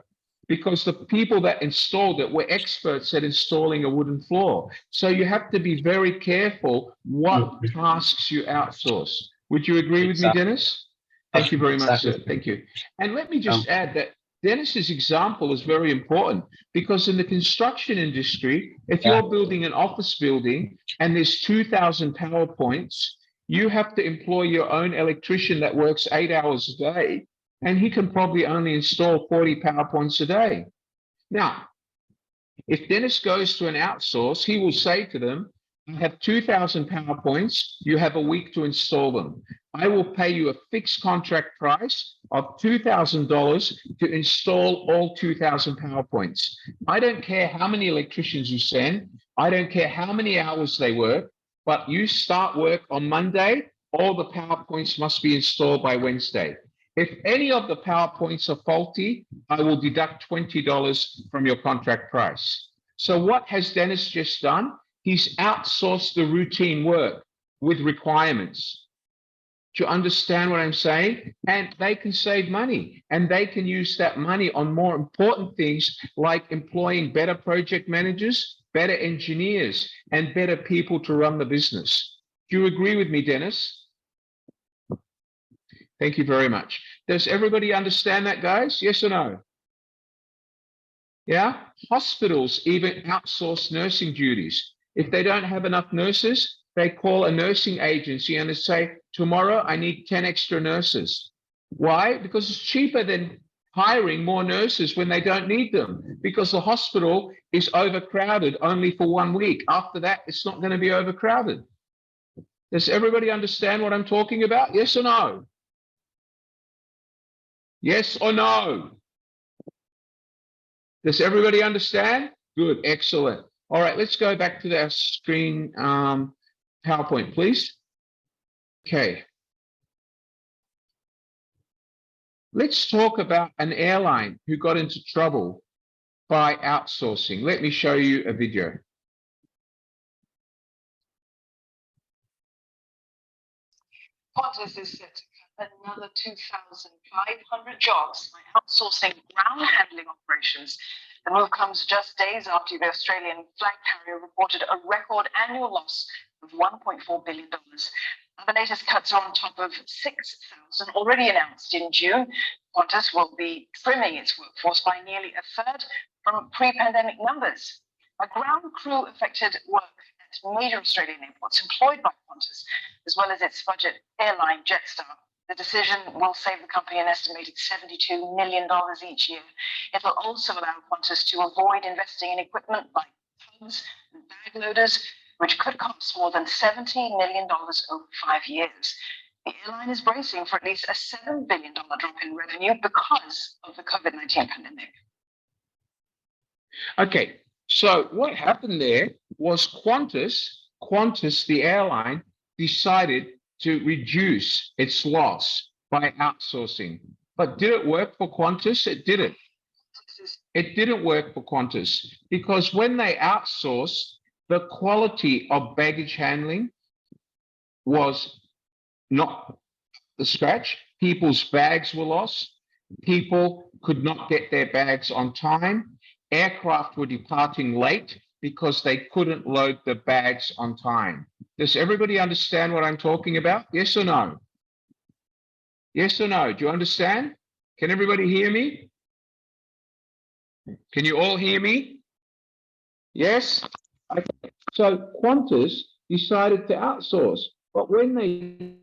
because the people that installed it were experts at installing a wooden floor. So you have to be very careful what tasks you outsource. Would you agree with me, Dennis? Thank you very much, sir. Thank you. And let me just add that Dennis's example is very important, because in the construction industry, if you're building an office building and there's 2,000 power points, you have to employ your own electrician that works 8 hours a day, and he can probably only install 40 power points a day. Now, if Dennis goes to an outsource, he will say to them, I have 2,000 power points. You have a week to install them. I will pay you a fixed contract price of $2,000 to install all 2,000 power points. I don't care how many electricians you send. I don't care how many hours they work, but you start work on Monday, all the power points must be installed by Wednesday. If any of the power points are faulty, I will deduct $20 from your contract price. So what has Dennis just done? He's outsourced the routine work with requirements. Do you understand what I'm saying? And they can save money, and they can use that money on more important things like employing better project managers, better engineers, and better people to run the business. Do you agree with me, Dennis? Thank you very much. Does everybody understand that, guys? Yes or no? Yeah? Hospitals even outsource nursing duties. If they don't have enough nurses, they call a nursing agency and they say, tomorrow I need 10 extra nurses. Why? Because it's cheaper than hiring more nurses when they don't need them, because the hospital is overcrowded only for 1 week. After that, it's not going to be overcrowded. Does everybody understand what I'm talking about? Yes or no? Yes or no? Does everybody understand? Good, excellent. All right, let's go back to our screen PowerPoint, please. Okay. Let's talk about an airline who got into trouble by outsourcing. Let me show you a video. Qantas is set to cut another 2,500 jobs by outsourcing ground handling operations. The move comes just days after the Australian flag carrier reported a record annual loss of $1.4 billion. The latest cuts are on top of 6,000 already announced in June. Qantas will be trimming its workforce by nearly a third from pre-pandemic numbers. A ground crew affected work at major Australian airports employed by Qantas, as well as its budget airline Jetstar. The decision will save the company an estimated $72 million each year. It will also allow Qantas to avoid investing in equipment like hubs and bag loaders, which could cost more than $70 million over 5 years. The airline is bracing for at least a $7 billion drop in revenue because of the COVID-19 pandemic. Okay, so what happened there was Qantas, the airline, decided to reduce its loss by outsourcing. But did it work for Qantas? It didn't. It didn't work for Qantas, because when they outsourced, the quality of baggage handling was not the scratch. People's bags were lost. People could not get their bags on time. Aircraft were departing late because they couldn't load the bags on time. Does everybody understand what I'm talking about? Yes or no? Yes or no? Do you understand? Can everybody hear me? Can you all hear me? Yes? Okay. So Qantas decided to outsource, but when they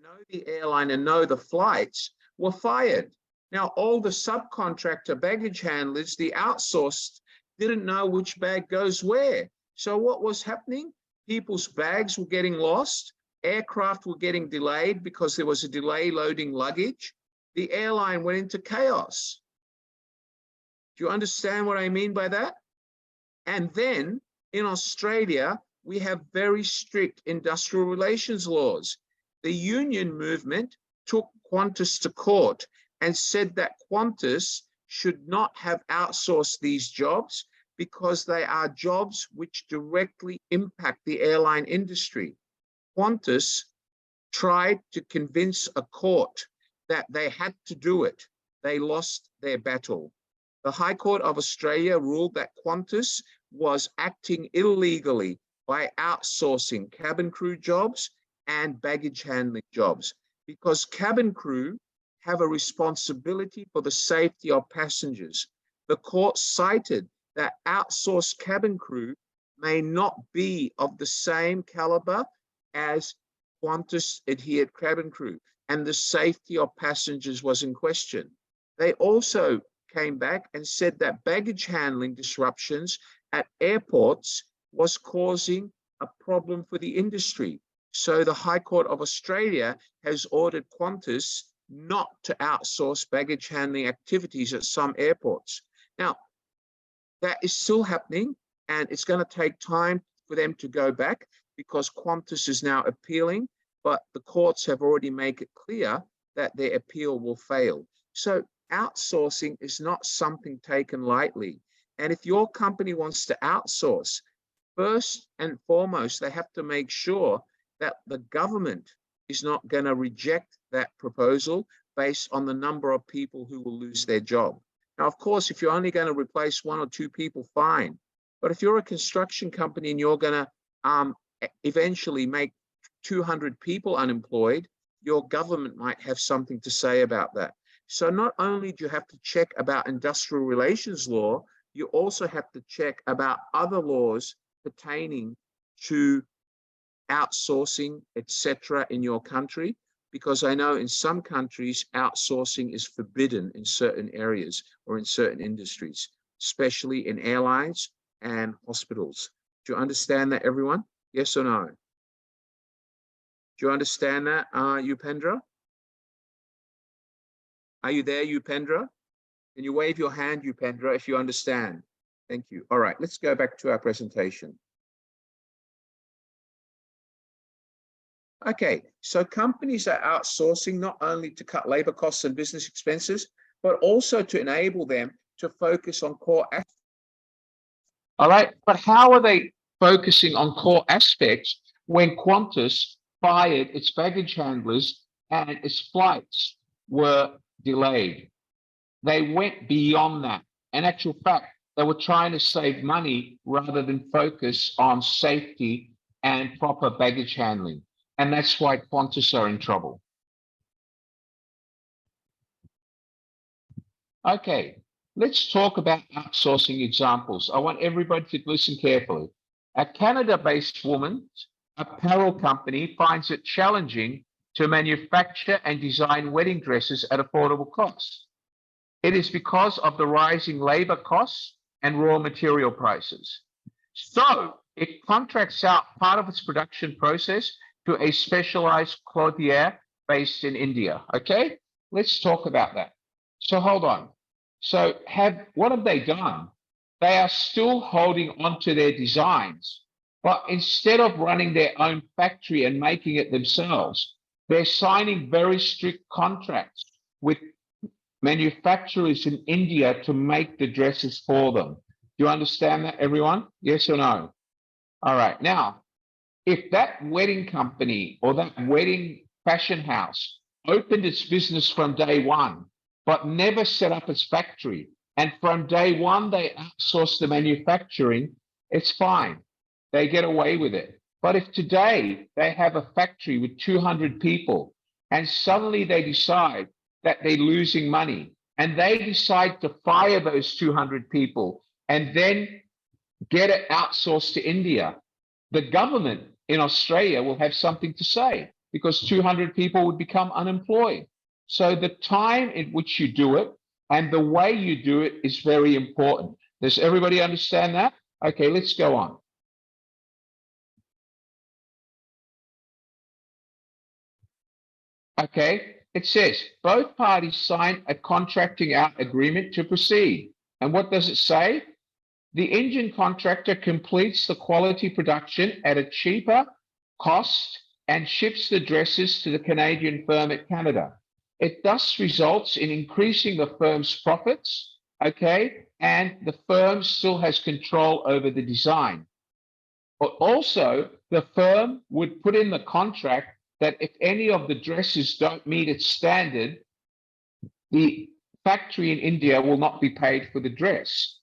know the airline and know the flights were fired. Now, all the subcontractor baggage handlers, the outsourced, didn't know which bag goes where. So what was happening? People's bags were getting lost. Aircraft were getting delayed because there was a delay loading luggage. The airline went into chaos. Do you understand what I mean by that? And then in Australia, we have very strict industrial relations laws. The union movement took Qantas to court and said that Qantas should not have outsourced these jobs because they are jobs which directly impact the airline industry. Qantas tried to convince a court that they had to do it. They lost their battle. The High Court of Australia ruled that Qantas was acting illegally by outsourcing cabin crew jobs and baggage handling jobs, because cabin crew have a responsibility for the safety of passengers. The court cited that outsourced cabin crew may not be of the same caliber as Qantas adhered cabin crew, and the safety of passengers was in question. They also came back and said that baggage handling disruptions at airports was causing a problem for the industry. So the High Court of Australia has ordered Qantas not to outsource baggage handling activities at some airports. Now, that is still happening, and it's going to take time for them to go back because Qantas is now appealing, but the courts have already made it clear that their appeal will fail. So outsourcing is not something taken lightly. And if your company wants to outsource, first and foremost, they have to make sure that the government is not going to reject that proposal based on the number of people who will lose their job. Now, of course, if you're only going to replace 1 or 2 people, fine. But if you're a construction company and you're going to eventually make 200 people unemployed, your government might have something to say about that. So not only do you have to check about industrial relations law, you also have to check about other laws pertaining to outsourcing, etc., in your country, because I know in some countries outsourcing is forbidden in certain areas or in certain industries, especially in airlines and hospitals. Do you understand that, everyone? Yes or no? Do you understand that, Upendra? Are you there, Upendra? Can you wave your hand, Upendra, if you understand? Thank you. All right, let's go back to our presentation. Okay, so companies are outsourcing not only to cut labor costs and business expenses, but also to enable them to focus on core aspects. All right, but how are they focusing on core aspects when Qantas fired its baggage handlers and its flights were delayed? They went beyond that. In actual fact, they were trying to save money rather than focus on safety and proper baggage handling. And that's why Qantas are in trouble. Okay, let's talk about outsourcing examples. I want everybody to listen carefully. A Canada-based woman's apparel company finds it challenging to manufacture and design wedding dresses at affordable costs. It is because of the rising labor costs and raw material prices. So it contracts out part of its production process to a specialized clothier based in India. Okay, let's talk about that. So hold on. So what have they done? They are still holding on to their designs, but instead of running their own factory and making it themselves, they're signing very strict contracts with manufacturers in India to make the dresses for them. Do you understand that, everyone? Yes or no? All right. Now, if that wedding company or that wedding fashion house opened its business from day one, but never set up its factory, and from day one they outsource the manufacturing, it's fine. They get away with it. But if today they have a factory with 200 people and suddenly they decide that they're losing money and they decide to fire those 200 people and then get it outsourced to India, the government in Australia will have something to say. because 200 people would become unemployed. So the time in which you do it and the way you do it is very important. Does everybody understand that? Okay, let's go on. Okay, it says both parties sign a contracting out agreement to proceed. And what does it say? The engine contractor completes the quality production at a cheaper cost and ships the dresses to the Canadian firm at Canada. It thus results in increasing the firm's profits, okay, and the firm still has control over the design. But also, the firm would put in the contract that if any of the dresses don't meet its standard, the factory in India will not be paid for the dress.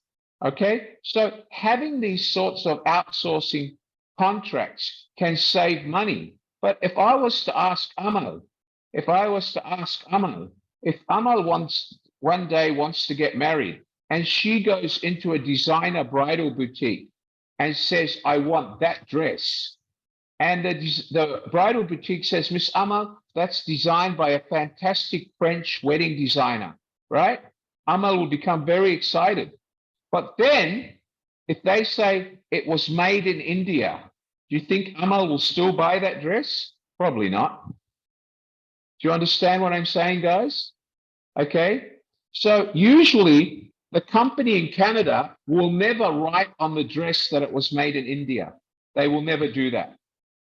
Okay, so having these sorts of outsourcing contracts can save money. But if I was to ask Amal, if Amal one day wants to get married and she goes into a designer bridal boutique and says, I want that dress. And the bridal boutique says, Miss Amal, that's designed by a fantastic French wedding designer, right? Amal will become very excited. But then if they say it was made in India, do you think Amal will still buy that dress? Probably not. Do you understand what I'm saying, guys? Okay. So usually the company in Canada will never write on the dress that it was made in India. They will never do that.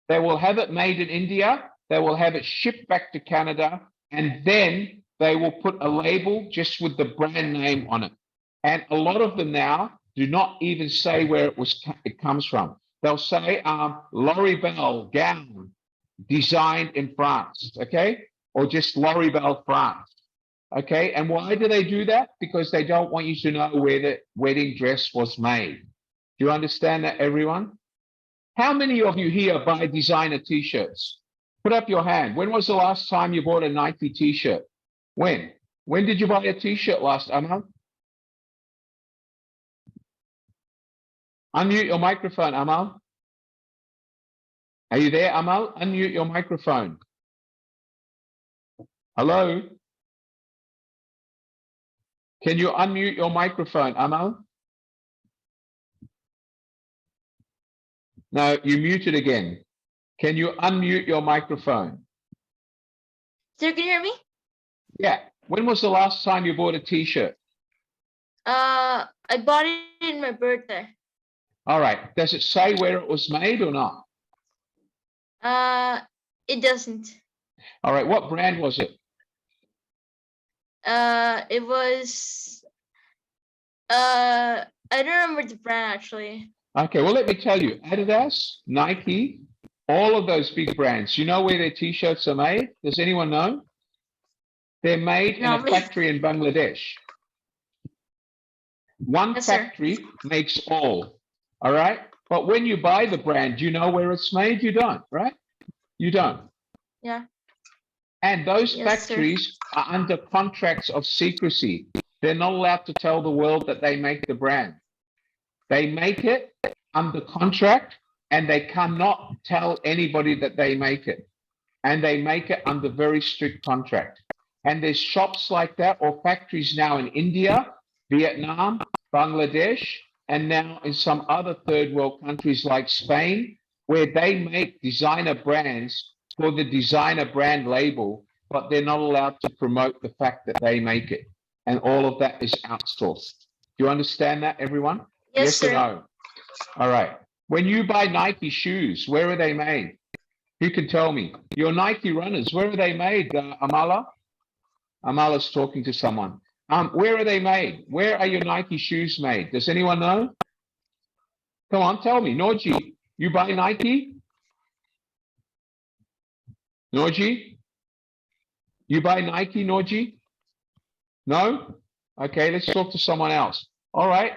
They will have it made in India. They will have it shipped back to Canada, and then they will put a label just with the brand name on it. And a lot of them now do not even say where it comes from. They'll say Laurie Bell gown designed in France, okay? Or just Laurie Bell France, okay? And why do they do that? Because they don't want you to know where the wedding dress was made. Do you understand that, everyone? How many of you here buy designer t-shirts? Put up your hand. When was the last time you bought a Nike t-shirt? When? When did you buy a t-shirt last, Amal? Unmute your microphone, Amal. Are you there, Amal? Unmute your microphone. Hello? Can you unmute your microphone, Amal? No, you muted again. Can you unmute your microphone? Sir, can you hear me? Yeah. When was the last time you bought a t-shirt? I bought it in my birthday. All right. Does it say where it was made or not? It doesn't. All right. What brand was it? It was I don't remember the brand actually. Okay, well, let me tell you, Adidas, Nike, all of those big brands, you know where their t-shirts are made? Does anyone know? They're made in a factory in Bangladesh. One factory makes all right? But when you buy the brand, you know where it's made? You don't, right? You don't. Yeah. And those factories are under contracts of secrecy. They're not allowed to tell the world that they make the brand. They make it under contract and they cannot tell anybody that they make it. And they make it under very strict contract. And there's shops like that or factories now in India, Vietnam, Bangladesh, and now in some other third world countries like Spain, where they make designer brands for the designer brand label, but they're not allowed to promote the fact that they make it. And all of that is outsourced. Do you understand that, everyone? Yes, sir. Or no? All right. When you buy Nike shoes, where are they made? Who can tell me? Your Nike runners, where are they made, Amala? Amala's talking to someone. Where are they made? Where are your Nike shoes made? Does anyone know? Come on, tell me. Norji, you buy Nike? Norji? You buy Nike, Norji? No? Okay, let's talk to someone else. All right.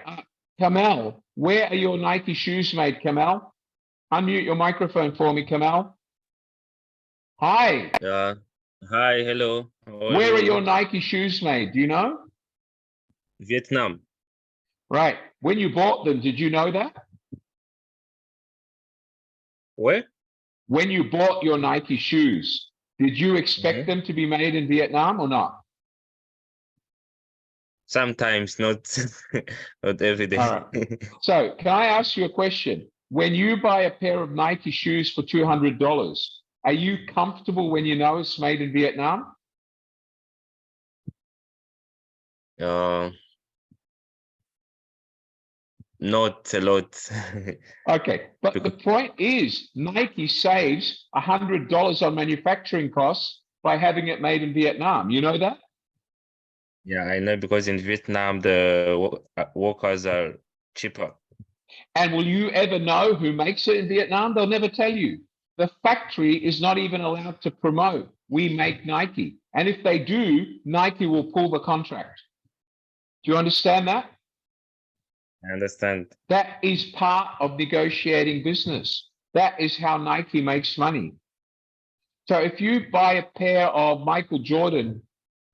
Kamal, where are your Nike shoes made, Kamal? Unmute your microphone for me, Kamal. Hi. Yeah. Hi, hello. Where are your Nike shoes made? Do you know? Vietnam. Right. When you bought them, did you know that? Where? when you bought your Nike shoes, did you expect them to be made in Vietnam or not? Sometimes, not not every day. All right. So can I ask you a question? When you buy a pair of Nike shoes for $200, are you comfortable when you know it's made in Vietnam? Not a lot. Okay, but the point is Nike saves $100 on manufacturing costs by having it made in Vietnam. You know that? Yeah, I know, because in Vietnam the workers are cheaper. And will you ever know who makes it in Vietnam? They'll never tell you. The factory is not even allowed to promote, we make Nike. And if they do, Nike will pull the contract. Do you understand that? I understand. That is part of negotiating business. That is how Nike makes money. So if you buy a pair of Michael Jordan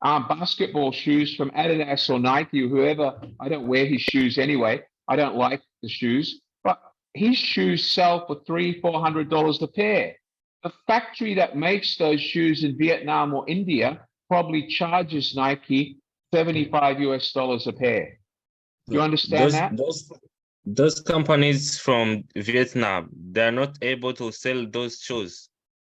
basketball shoes from Adidas or Nike or whoever, I don't wear his shoes anyway. I don't like the shoes, but his shoes sell for $300-400 a pair. The factory that makes those shoes in Vietnam or India probably charges Nike $75 a pair. You understand that? Those companies from Vietnam, they're not able to sell those shoes.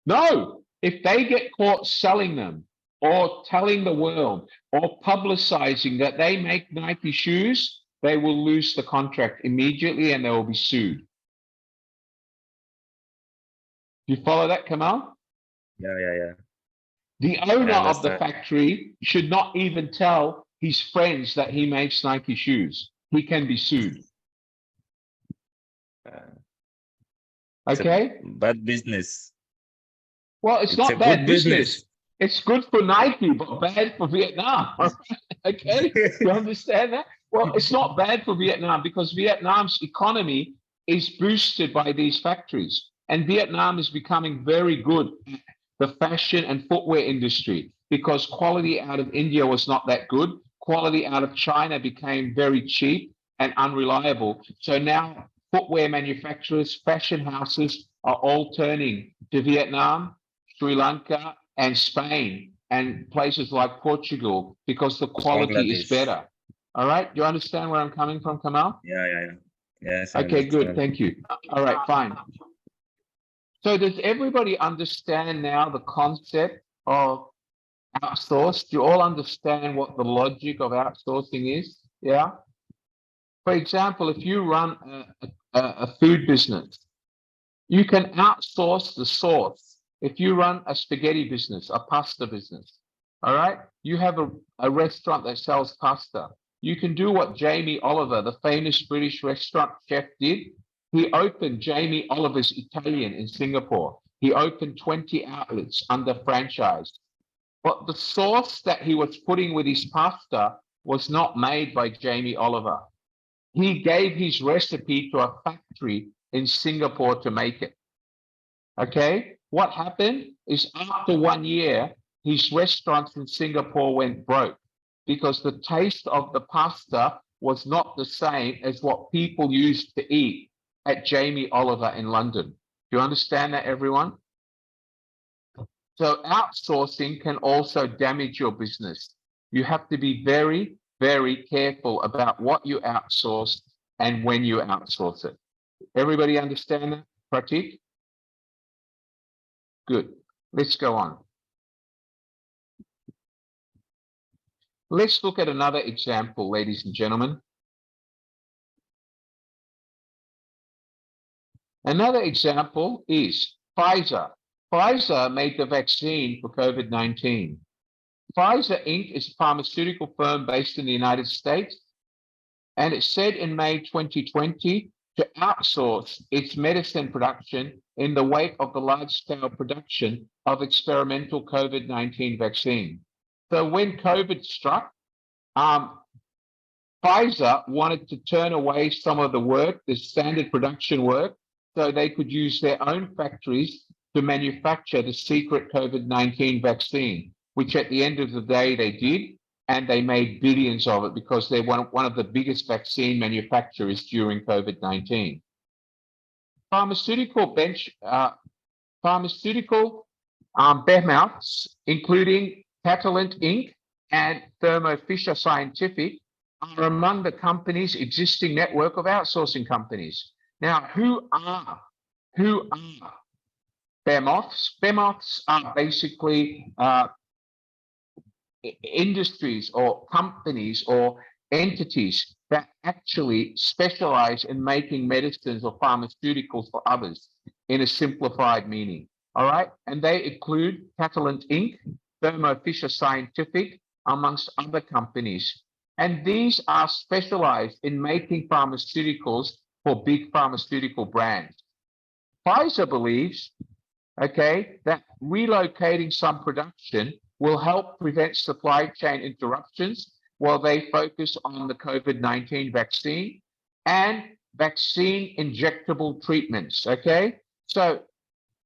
No, if they get caught selling them or telling the world or publicizing that they make Nike shoes, they will lose the contract immediately and they will be sued. You follow that, Kamal? Yeah. The owner of the factory should not even tell his friends that he makes Nike shoes. He can be sued. Okay? Bad business. Well, it's not bad business. It's good for Nike, but bad for Vietnam. Okay? You understand that? Well, it's not bad for Vietnam because Vietnam's economy is boosted by these factories. And Vietnam is becoming very good at the fashion and footwear industry because quality out of India was not that good. Quality out of China became very cheap and unreliable. So now footwear manufacturers, fashion houses are all turning to Vietnam, Sri Lanka, and Spain, and places like Portugal because the quality is better. All right, do you understand where I'm coming from, Kamal? Yeah. Yes. Okay, good, thank you. All right, fine. So does everybody understand now the concept of outsource? Do you all understand what the logic of outsourcing is? Yeah. For example, if you run a food business, you can outsource the sauce. If you run a spaghetti business, a pasta business, all right, you have a restaurant that sells pasta. You can do what Jamie Oliver, the famous British restaurant chef, did. He opened Jamie Oliver's Italian in Singapore. He opened 20 outlets under franchise. But the sauce that he was putting with his pasta was not made by Jamie Oliver. He gave his recipe to a factory in Singapore to make it. Okay? What happened is after 1 year, his restaurants in Singapore went broke because the taste of the pasta was not the same as what people used to eat at Jamie Oliver in London. Do you understand that, everyone? So outsourcing can also damage your business. You have to be very, very careful about what you outsource and when you outsource it. Everybody understand that, Pratik? Good. Let's go on. Let's look at another example, ladies and gentlemen. Another example is Pfizer. Pfizer made the vaccine for COVID-19. Pfizer Inc. is a pharmaceutical firm based in the United States, and it said in May 2020 to outsource its medicine production in the wake of the large-scale production of experimental COVID-19 vaccine. So when COVID struck, Pfizer wanted to turn away some of the work, the standard production work, so they could use their own factories to manufacture the secret COVID-19 vaccine, which at the end of the day they did, and they made billions of it because they're one of the biggest vaccine manufacturers during COVID-19. Pharmaceutical pharmaceutical behemoths, including Catalent Inc. and Thermo Fisher Scientific, are among the company's existing network of outsourcing companies. Now, who are behemoths? Behemoths are basically industries or companies or entities that actually specialize in making medicines or pharmaceuticals for others in a simplified meaning. All right. And they include Catalent Inc., Thermo Fisher Scientific, amongst other companies. And these are specialized in making pharmaceuticals for big pharmaceutical brands. Pfizer believes, okay, that relocating some production will help prevent supply chain interruptions while they focus on the COVID-19 vaccine and vaccine injectable treatments, okay? So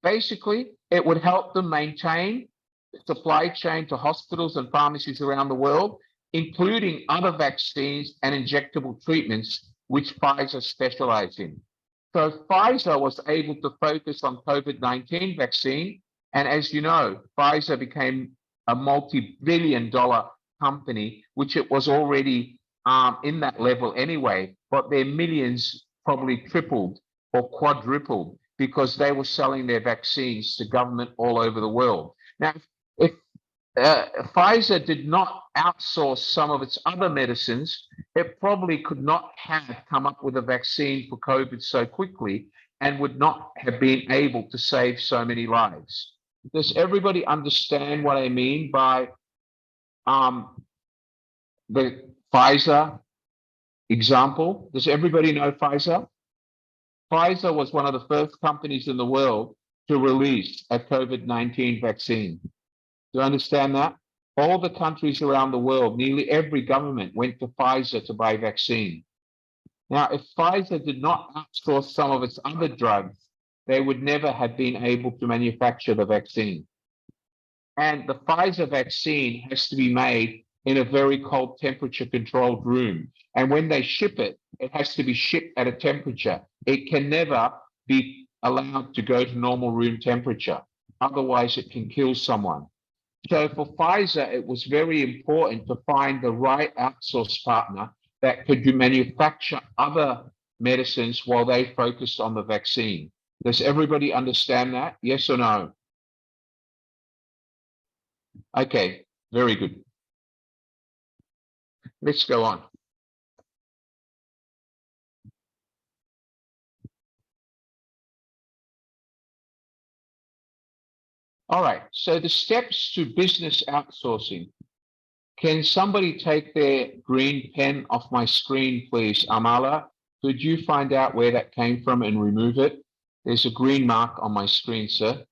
basically, it would help them maintain the supply chain to hospitals and pharmacies around the world, including other vaccines and injectable treatments, which Pfizer specializes in. So Pfizer was able to focus on COVID-19 vaccine. And as you know, Pfizer became a multi-billion-dollar company, which it was already in that level anyway, but their millions probably tripled or quadrupled because they were selling their vaccines to government all over the world. Now, if Pfizer did not outsource some of its other medicines, it probably could not have come up with a vaccine for COVID so quickly and would not have been able to save so many lives. Does everybody understand what I mean by the Pfizer example? Does everybody know Pfizer? Pfizer was one of the first companies in the world to release a COVID-19 vaccine. Do you understand that? All the countries around the world, nearly every government went to Pfizer to buy vaccine. Now, if Pfizer did not outsource some of its other drugs, they would never have been able to manufacture the vaccine. And the Pfizer vaccine has to be made in a very cold temperature controlled room. And when they ship it, it has to be shipped at a temperature. It can never be allowed to go to normal room temperature. Otherwise, it can kill someone. So for Pfizer, it was very important to find the right outsource partner that could manufacture other medicines while they focused on the vaccine. Does everybody understand that? Yes or no? Okay, very good. Let's go on. All right, so the steps to business outsourcing. Can somebody take their green pen off my screen, please? Amala, could you find out where that came from and remove it? There's a green mark on my screen, sir.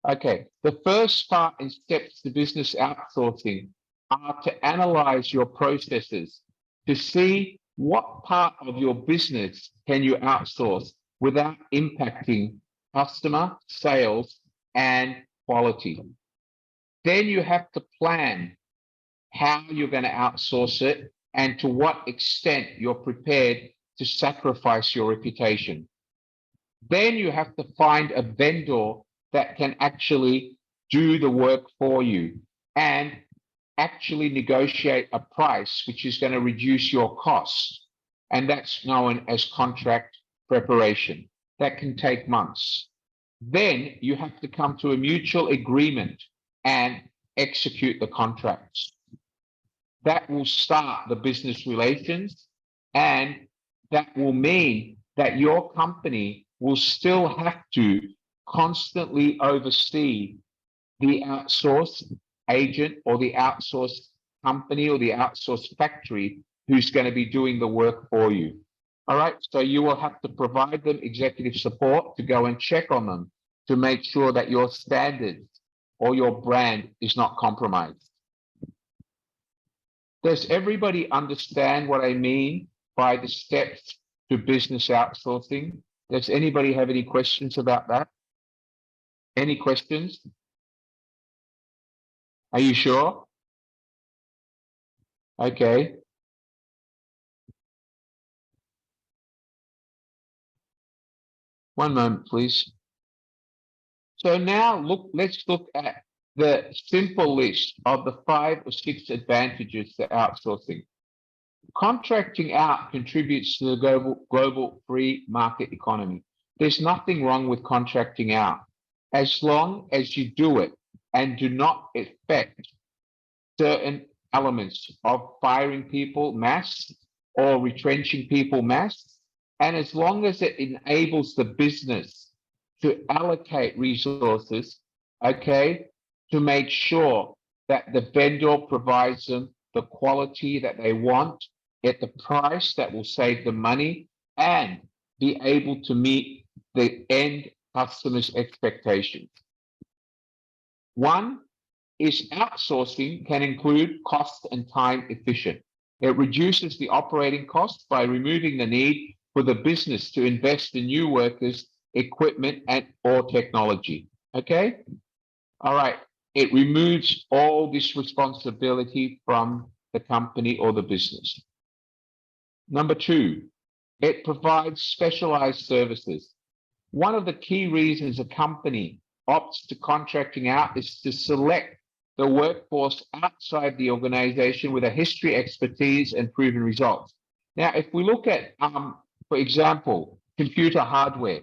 Okay, the first part in steps to business outsourcing are to analyze your processes to see what part of your business can you outsource without impacting customer, sales, and quality. Then you have to plan how you're going to outsource it and to what extent you're prepared to sacrifice your reputation. Then you have to find a vendor that can actually do the work for you and actually negotiate a price which is going to reduce your costs. And that's known as contract preparation. That can take months. Then you have to come to a mutual agreement and execute the contracts. That will start the business relations, and that will mean that your company will still have to constantly oversee the outsourced agent or the outsourced company or the outsourced factory who's going to be doing the work for you. All right, so you will have to provide them executive support to go and check on them to make sure that your standards or your brand is not compromised. Does everybody understand what I mean by the steps to business outsourcing? Does anybody have any questions about that? Any questions? Are you sure? Okay. One moment, please. So now let's look at the simple list of the 5 or 6 advantages to outsourcing. Contracting out contributes to the global free market economy. There's nothing wrong with contracting out, as long as you do it and do not affect certain elements of firing people mass or retrenching people mass, and as long as it enables the business to allocate resources, okay, to make sure that the vendor provides them the quality that they want at the price that will save them money and be able to meet the end customer's expectations. One is outsourcing can include cost and time efficient. It reduces the operating costs by removing the need for the business to invest in new workers, equipment, and or technology. Okay? All right. It removes all this responsibility from the company or the business. Number 2, it provides specialized services. One of the key reasons a company opts to contracting out is to select the workforce outside the organization with a history, expertise, and proven results. Now, if we look at, for example, computer hardware,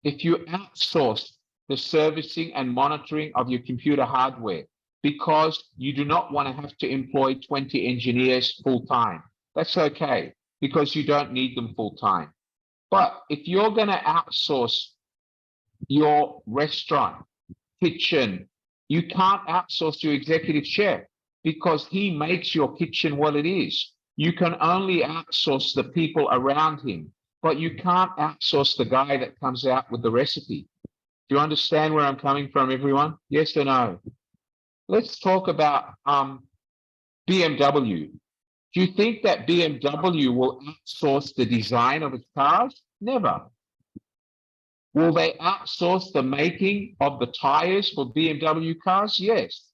if you outsource the servicing and monitoring of your computer hardware because you do not want to have to employ 20 engineers full time, that's okay because you don't need them full time. But if you're going to outsource your restaurant, kitchen, you can't outsource your executive chef because he makes your kitchen what it is. You can only outsource the people around him, but you can't outsource the guy that comes out with the recipe. Do you understand where I'm coming from, everyone? Yes or no? Let's talk about BMW. Do you think that BMW will outsource the design of its cars? Never. Will they outsource the making of the tires for BMW cars? Yes.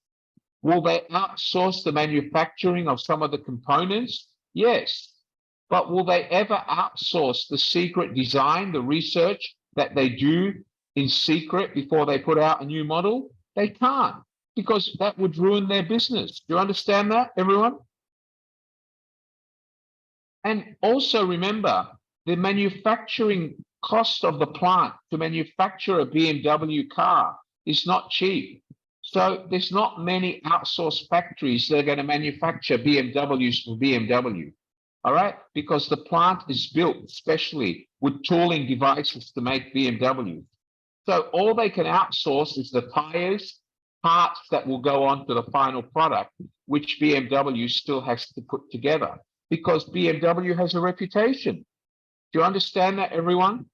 Will they outsource the manufacturing of some of the components? Yes. But will they ever outsource the secret design, the research that they do in secret before they put out a new model? They can't, because that would ruin their business. Do you understand that, everyone? And also remember, the manufacturing cost of the plant to manufacture a BMW car is not cheap. So there's not many outsourced factories that are going to manufacture BMWs for BMW. All right, because the plant is built specially with tooling devices to make BMW. So all they can outsource is the tires, parts that will go on to the final product, which BMW still has to put together because BMW has a reputation. Do you understand that, everyone?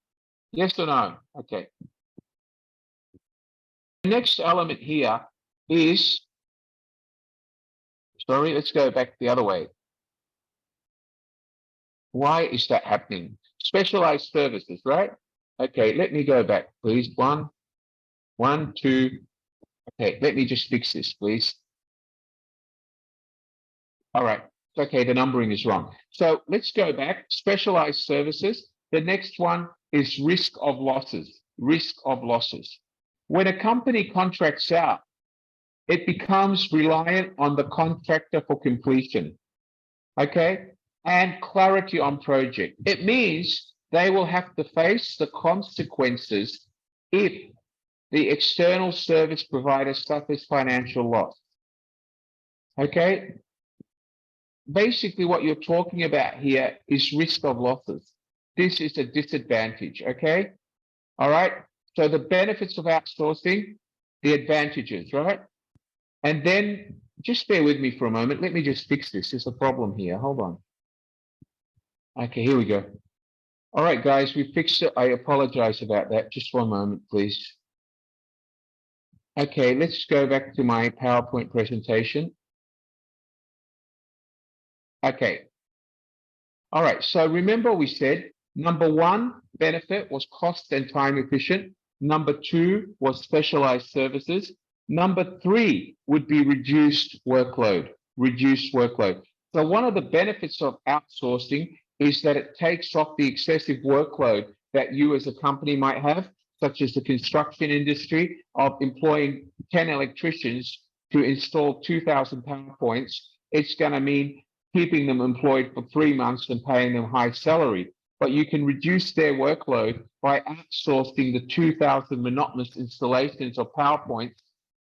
Yes or no? Okay. The next element here is, sorry, let's go back the other way. Why is that happening? Specialized services, right? Okay, let me go back, please. One, two. Okay, let me just fix this, please. All right. Okay, the numbering is wrong. So let's go back. Specialized services. The next one is risk of losses. Risk of losses. When a company contracts out, it becomes reliant on the contractor for completion. Okay? And clarity on project. It means they will have to face the consequences if the external service provider suffers financial loss. Okay? Basically, what you're talking about here is risk of losses. This is a disadvantage, okay? All right? So the benefits of outsourcing, the advantages, right? And then just bear with me for a moment. Let me just fix this. There's a problem here. Hold on. Okay, here we go. All right, guys, we fixed it. I apologize about that. Just one moment, please. Okay, let's go back to my PowerPoint presentation. Okay. All right, so remember we said number 1 benefit was cost and time efficient. Number 2 was specialized services. Number 3 would be reduced workload. So one of the benefits of outsourcing is that it takes off the excessive workload that you as a company might have. such as the construction industry, of employing 10 electricians to install 2,000 PowerPoints, it's going to mean keeping them employed for 3 months and paying them high salary. But you can reduce their workload by outsourcing the 2,000 monotonous installations of PowerPoints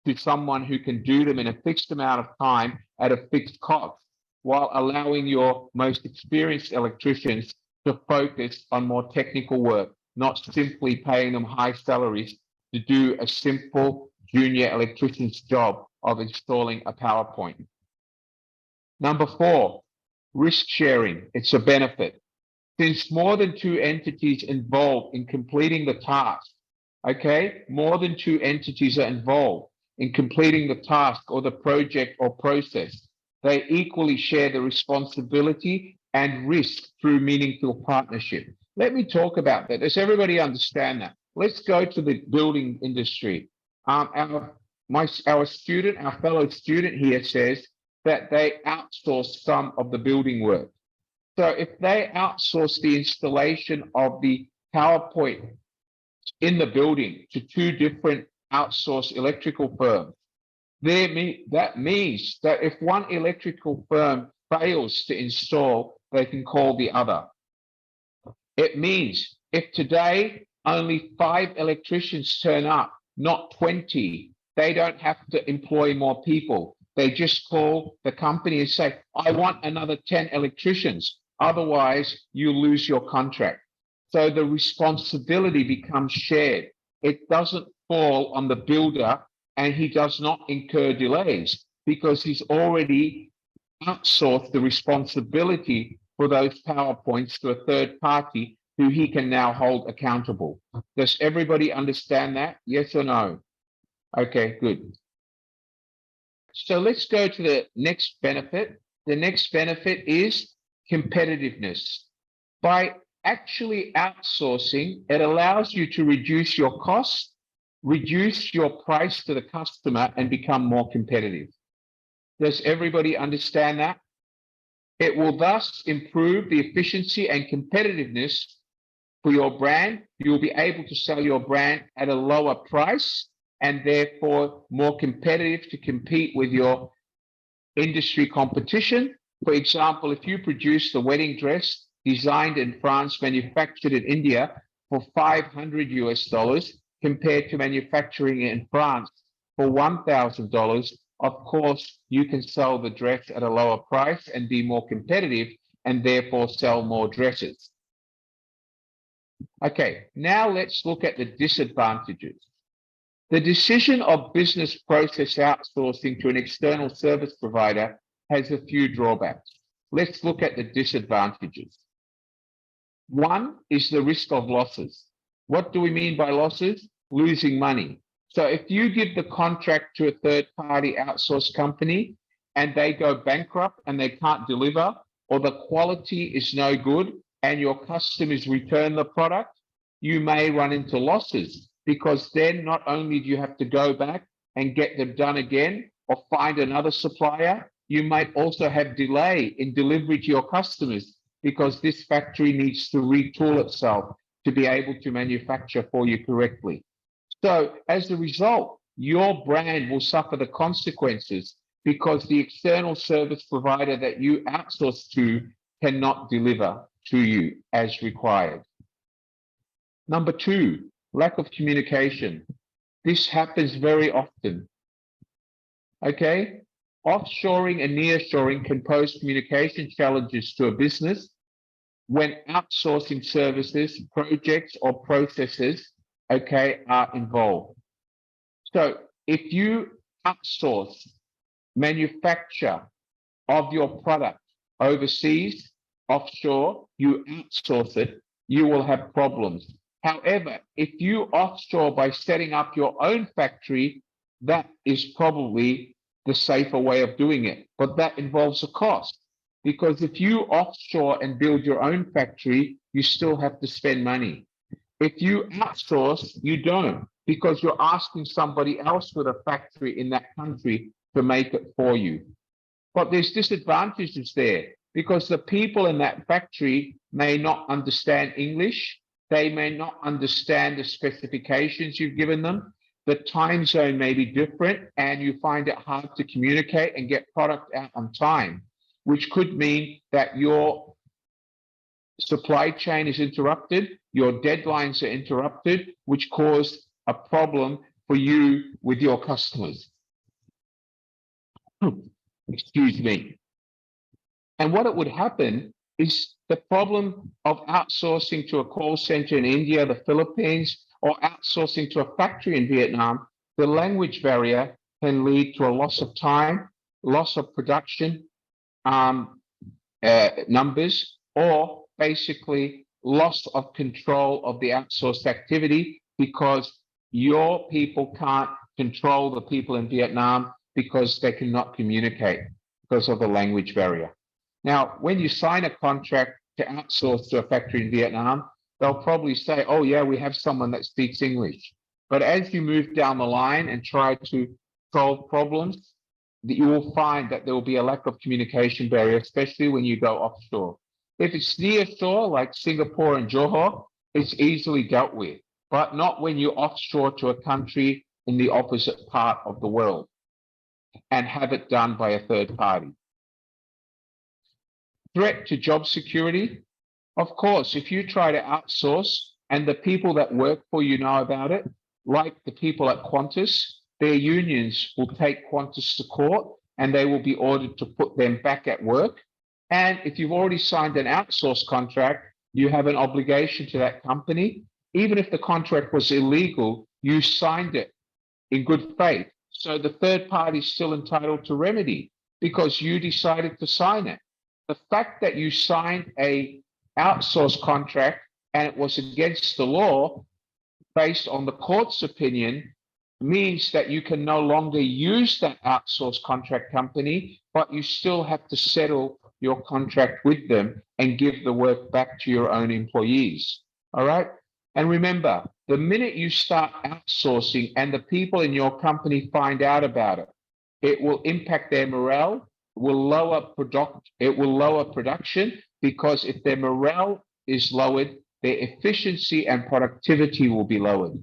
to someone who can do them in a fixed amount of time at a fixed cost, while allowing your most experienced electricians to focus on more technical work, not simply paying them high salaries to do a simple junior electrician's job of installing a PowerPoint. Number 4, risk sharing. It's a benefit. Since more than 2 entities involved in completing the task, okay, more than 2 entities are involved in completing the task or the project or process, they equally share the responsibility and risk through meaningful partnership. Let me talk about that. Does everybody understand that? Let's go to the building industry. Our fellow student here says that they outsource some of the building work. So if they outsource the installation of the PowerPoint in the building to 2 different outsourced electrical firms, that means that if one electrical firm fails to install, they can call the other. It means if today only 5 electricians turn up, not 20, they don't have to employ more people. They just call the company and say, I want another 10 electricians. Otherwise, you lose your contract. So the responsibility becomes shared. It doesn't fall on the builder, and he does not incur delays because he's already outsourced the responsibility for those PowerPoints to a third party who he can now hold accountable. Does everybody understand that? Yes or no? Okay, good. So let's go to the next benefit. The next benefit is competitiveness. By actually outsourcing, it allows you to reduce your costs, reduce your price to the customer, and become more competitive. Does everybody understand that? It will thus improve the efficiency and competitiveness for your brand. You will be able to sell your brand at a lower price and therefore more competitive to compete with your industry competition. For example, if you produce the wedding dress designed in France, manufactured in India for $500 compared to manufacturing it in France for $1,000, of course, you can sell the dress at a lower price and be more competitive and therefore sell more dresses. Okay, now let's look at the disadvantages. The decision of business process outsourcing to an external service provider has a few drawbacks. Let's look at the disadvantages. One is the risk of losses. What do we mean by losses? Losing money. So if you give the contract to a third-party outsource company and they go bankrupt and they can't deliver, or the quality is no good and your customers return the product, you may run into losses, because then not only do you have to go back and get them done again or find another supplier, you might also have delay in delivery to your customers because this factory needs to retool itself to be able to manufacture for you correctly. So as a result, your brand will suffer the consequences because the external service provider that you outsource to cannot deliver to you as required. Number 2, lack of communication. This happens very often. Okay? Offshoring and nearshoring can pose communication challenges to a business when outsourcing services, projects, or processes, okay, are involved. So if you outsource manufacture of your product overseas, offshore, you outsource it, you will have problems. However, if you offshore by setting up your own factory, that is probably the safer way of doing it. But that involves a cost, because if you offshore and build your own factory, you still have to spend money. If you outsource, you don't, because you're asking somebody else with a factory in that country to make it for you. But there's disadvantages there, because the people in that factory may not understand English, They may not understand the specifications you've given them. The time zone may be different, and you find it hard to communicate and get product out on time, which could mean that your supply chain is interrupted, your deadlines are interrupted, which cause a problem for you with your customers. Excuse me. And what it would happen is the problem of outsourcing to a call center in India, the Philippines, or outsourcing to a factory in Vietnam, the language barrier can lead to a loss of time, loss of production numbers, or basically loss of control of the outsourced activity because your people can't control the people in Vietnam because they cannot communicate because of the language barrier. Now, when you sign a contract to outsource to a factory in Vietnam, they'll probably say, oh yeah, we have someone that speaks English. But as you move down the line and try to solve problems, that you will find that there will be a lack of communication barrier, especially when you go offshore. If it's near shore, like Singapore and Johor, it's easily dealt with, but not when you're offshore to a country in the opposite part of the world and have it done by a third party. Threat to job security. Of course, if you try to outsource and the people that work for you know about it, like the people at Qantas, their unions will take Qantas to court and they will be ordered to put them back at work. And if you've already signed an outsource contract, you have an obligation to that company. Even if the contract was illegal, you signed it in good faith. So the third party is still entitled to remedy because you decided to sign it. The fact that you signed a outsource contract and it was against the law based on the court's opinion means that you can no longer use that outsource contract company, but you still have to settle your contract with them and give the work back to your own employees. All right. And remember, the minute you start outsourcing and the people in your company find out about it, it will impact their morale, will lower production, because if their morale is lowered, their efficiency and productivity will be lowered.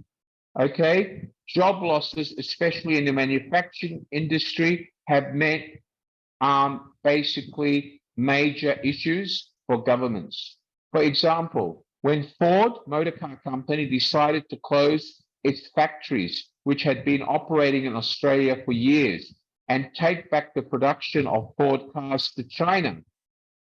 Okay, job losses, especially in the manufacturing industry, have meant basically major issues for governments. For example, when Ford Motor Car Company decided to close its factories, which had been operating in Australia for years, and take back the production of Ford cars to China,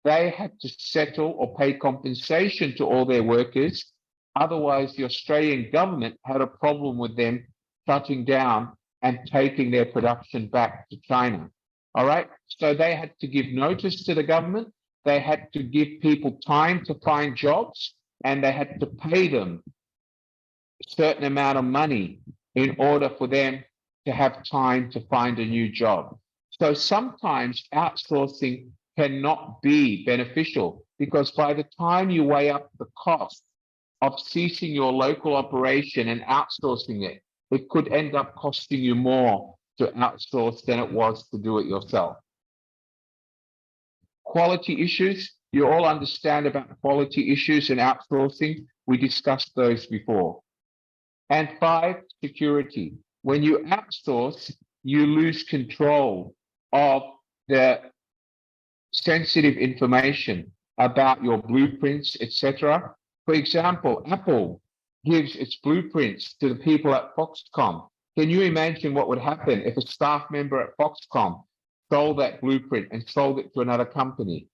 they had to settle or pay compensation to all their workers. Otherwise, the Australian government had a problem with them shutting down and taking their production back to China. All right. So they had to give notice to the government. They had to give people time to find jobs, and they had to pay them a certain amount of money in order for them to have time to find a new job. So sometimes outsourcing cannot be beneficial because by the time you weigh up the cost of ceasing your local operation and outsourcing it, it could end up costing you more to outsource than it was to do it yourself. Quality issues, you all understand about quality issues and outsourcing. We discussed those before. And 5, security. When you outsource, you lose control of the sensitive information about your blueprints, etc. For example, Apple gives its blueprints to the people at Foxconn. Can you imagine what would happen if a staff member at Foxconn sold that blueprint and sold it to another company?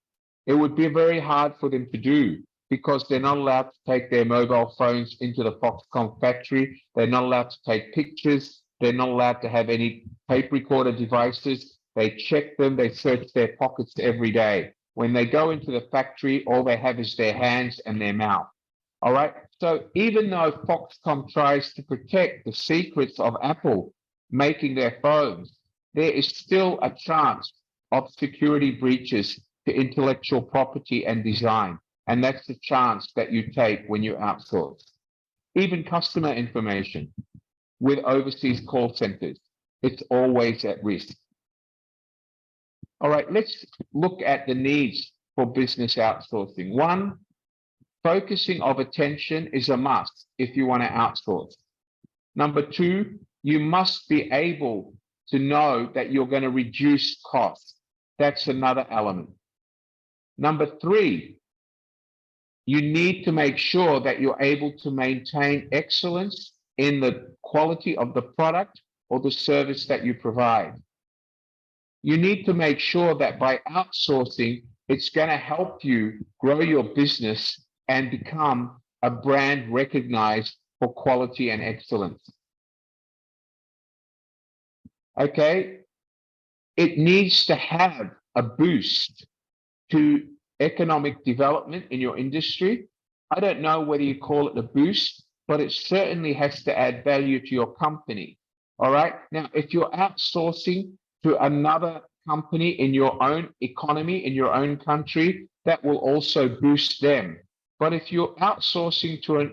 It would be very hard for them to do because they're not allowed to take their mobile phones into the Foxconn factory. They're not allowed to take pictures. They're not allowed to have any tape recorder devices. They check them. They search their pockets every day. When they go into the factory, all they have is their hands and their mouth. All right. So even though Foxconn tries to protect the secrets of Apple making their phones, there is still a chance of security breaches to intellectual property and design. And that's the chance that you take when you outsource. Even customer information with overseas call centers, it's always at risk. All right, let's look at the needs for business outsourcing. One, focusing of attention is a must if you want to outsource. Number two, you must be able to know that you're going to reduce costs. That's another element. Number three, you need to make sure that you're able to maintain excellence in the quality of the product or the service that you provide. You need to make sure that by outsourcing, it's going to help you grow your business and become a brand recognized for quality and excellence. Okay, it needs to have a boost to economic development in your industry. I don't know whether you call it a boost, but it certainly has to add value to your company. All right. Now, if you're outsourcing to another company in your own economy, in your own country, that will also boost them. But if you're outsourcing to a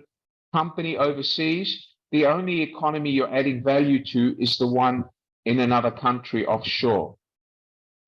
company overseas, the only economy you're adding value to is the one in another country offshore.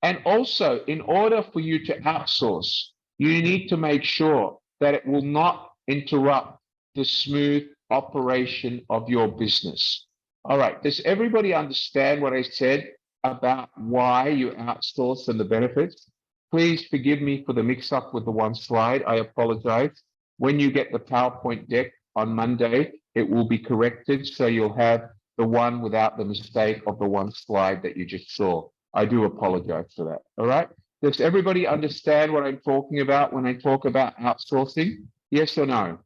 And also, in order for you to outsource, you need to make sure that it will not interrupt the smooth operation of your business. All right, does everybody understand what I said about why you outsource and the benefits? Please forgive me for the mix-up with the one slide. I apologize. When you get the PowerPoint deck on Monday, it will be corrected, so you'll have the one without the mistake of the one slide that you just saw. I do apologize for that. All right. Does everybody understand what I'm talking about when I talk about outsourcing? Yes or no?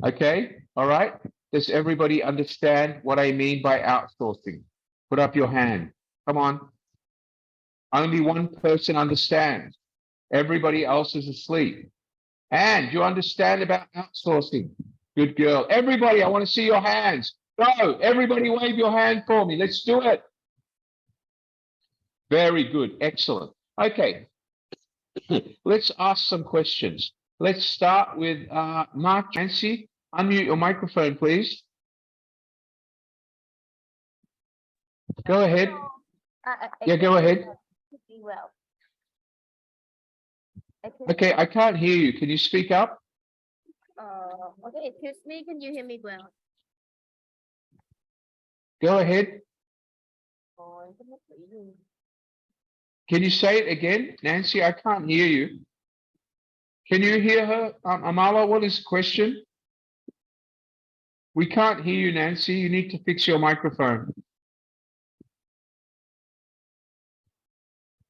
Okay. All right. Does everybody understand what I mean by outsourcing? Put up your hand. Come on. Only one person understands. Everybody else is asleep. And you understand about outsourcing? Good girl. Everybody, I want to see your hands. Go. Everybody wave your hand for me. Let's do it. Very good. Excellent. Okay. Let's ask some questions. Let's start with Mark. Nancy, unmute your microphone, please. Go ahead. Yeah, go ahead. Well. Okay, I can't hear you. Can you speak up? Okay, excuse me. Can you hear me well? Go ahead. Can you say it again? Nancy, I can't hear you. Can you hear her? Amala, what is the question? We can't hear you, Nancy. You need to fix your microphone.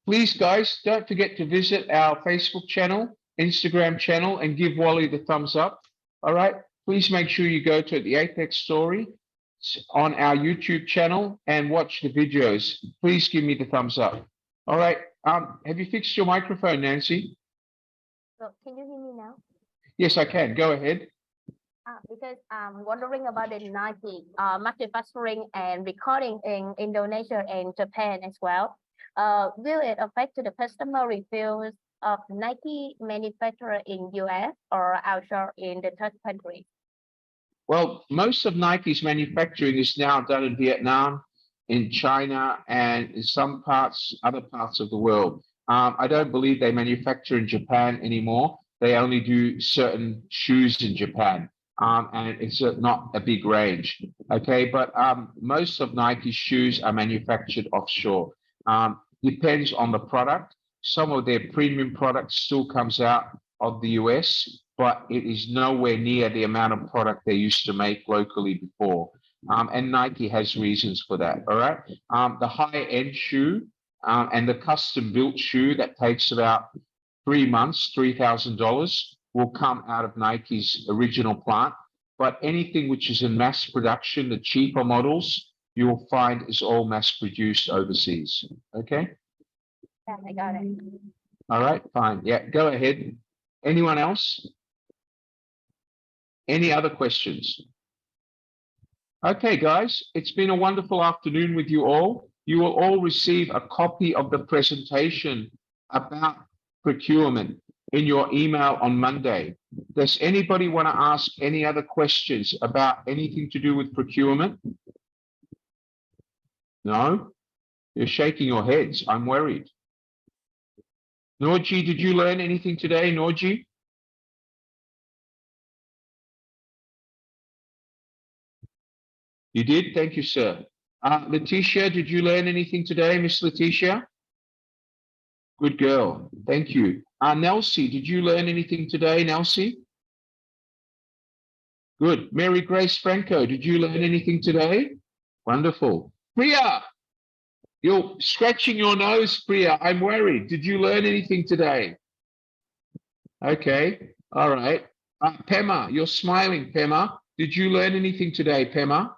Please, guys, don't forget to visit our Facebook channel, Instagram channel, and give Wally the thumbs up. All right. Please make sure you go to the Apex Story on our YouTube channel and watch the videos. Please give me the thumbs up. All right. Have you fixed your microphone, Nancy? So can you hear me now? Yes, I can. Go ahead. Because I'm wondering about the Nike manufacturing and recording in Indonesia and Japan as well. Will it affect the customer reviews of Nike manufacturer in US or outside in the third country? Well, most of Nike's manufacturing is now done in Vietnam, in China, and in some parts, other parts of the world. I don't believe they manufacture in Japan anymore. They only do certain shoes in Japan, and it's not a big range. Okay, but most of Nike's shoes are manufactured offshore. Depends on the product. Some of their premium products still comes out of the US, but it is nowhere near the amount of product they used to make locally before. And Nike has reasons for that. All right. The high-end shoe and the custom-built shoe that takes about 3 months, $3,000 will come out of Nike's original plant. But anything which is in mass production, the cheaper models, you will find is all mass-produced overseas. Okay. Yeah, I got it. All right. Fine. Yeah. Go ahead. Anyone else? Any other questions? Okay, guys, it's been a wonderful afternoon with you all. You will all receive a copy of the presentation about procurement in your email on Monday. Does anybody want to ask any other questions about anything to do with procurement? No? You're shaking your heads. I'm worried. Norji, did you learn anything today, Norji? You did? Thank you, sir. Letitia, did you learn anything today, Miss Letitia? Good girl. Thank you. Nelsie, did you learn anything today, Nelsie? Good. Mary Grace Franco, did you learn anything today? Wonderful. Priya, you're scratching your nose, Priya. I'm worried. Did you learn anything today? Okay. All right. Pema, you're smiling, Pema. Did you learn anything today, Pema?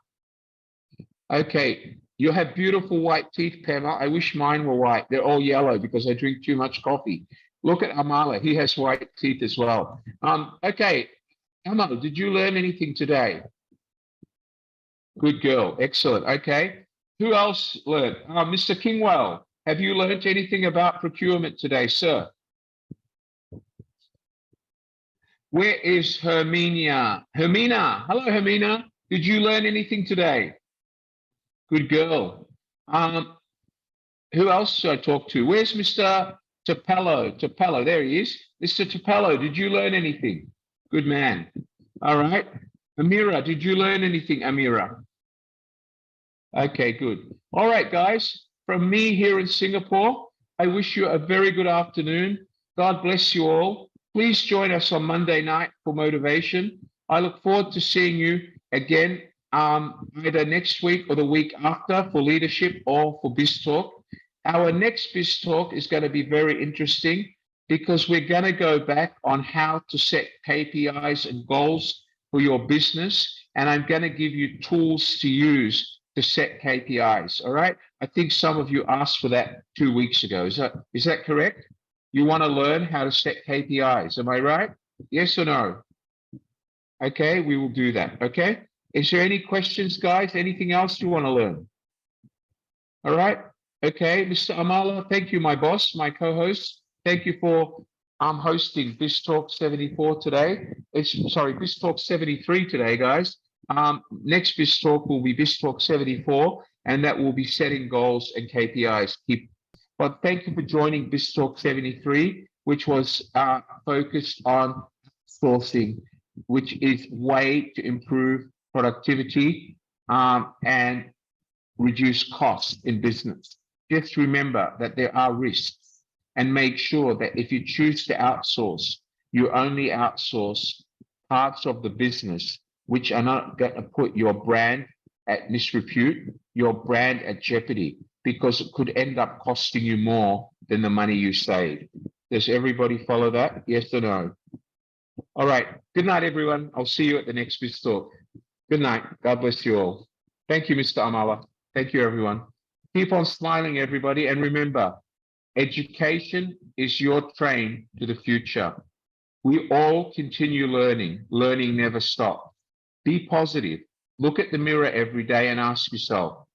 Okay. You have beautiful white teeth, Pema. I wish mine were white. They're all yellow because I drink too much coffee. Look at Amala. He has white teeth as well. Okay. Amal, did you learn anything today? Good girl. Excellent. Okay. Who else learned? Mr. Kingwell, have you learned anything about procurement today, sir? Where is Herminia? Hermina. Hello, Hermina. Did you learn anything today? Good girl. Who else should I talk to? Where's Mr. Tapello? Tapello, there he is. Mr. Tapello, did you learn anything? Good man. All right. Amira, did you learn anything, Amira? Okay, good. All right, guys. From me here in Singapore, I wish you a very good afternoon. God bless you all. Please join us on Monday night for motivation. I look forward to seeing you again either next week or the week after for leadership or for BizTalk. Our next BizTalk is going to be very interesting because we're going to go back on how to set KPIs and goals for your business. And I'm going to give you tools to use to set KPIs. All right. I think some of you asked for that 2 weeks ago. Is that correct? You want to learn how to set KPIs. Am I right? Yes or no? Okay, we will do that. Okay. Is there any questions, guys? Anything else you want to learn? All right. Okay, Mr. Amala, thank you, my boss, my co-host. Thank you for hosting BizTalk 74 today. BizTalk 73 today, guys. Next BizTalk will be BizTalk 74, and that will be setting goals and KPIs. But thank you for joining BizTalk 73, which was focused on sourcing, which is way to improve productivity and reduce costs in business. Just remember that there are risks and make sure that if you choose to outsource, you only outsource parts of the business which are not going to put your brand at disrepute, your brand at jeopardy, because it could end up costing you more than the money you saved. Does everybody follow that? Yes or no? All right. Good night, everyone. I'll see you at the next BizTalk. Good night. God bless you all. Thank you, Mr. Amala. Thank you, everyone. Keep on smiling, everybody. And remember, education is your train to the future. We all continue learning. Learning never stops. Be positive. Look at the mirror every day and ask yourself,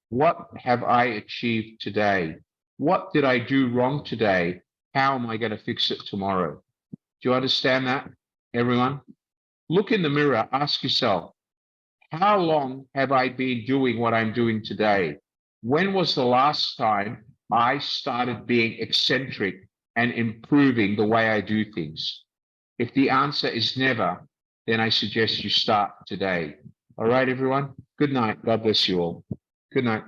what have I achieved today? What did I do wrong today? How am I going to fix it tomorrow? Do you understand that, everyone? Look in the mirror, ask yourself, how long have I been doing what I'm doing today? When was the last time I started being eccentric and improving the way I do things? If the answer is never, then I suggest you start today. All right, everyone. Good night. God bless you all. Good night.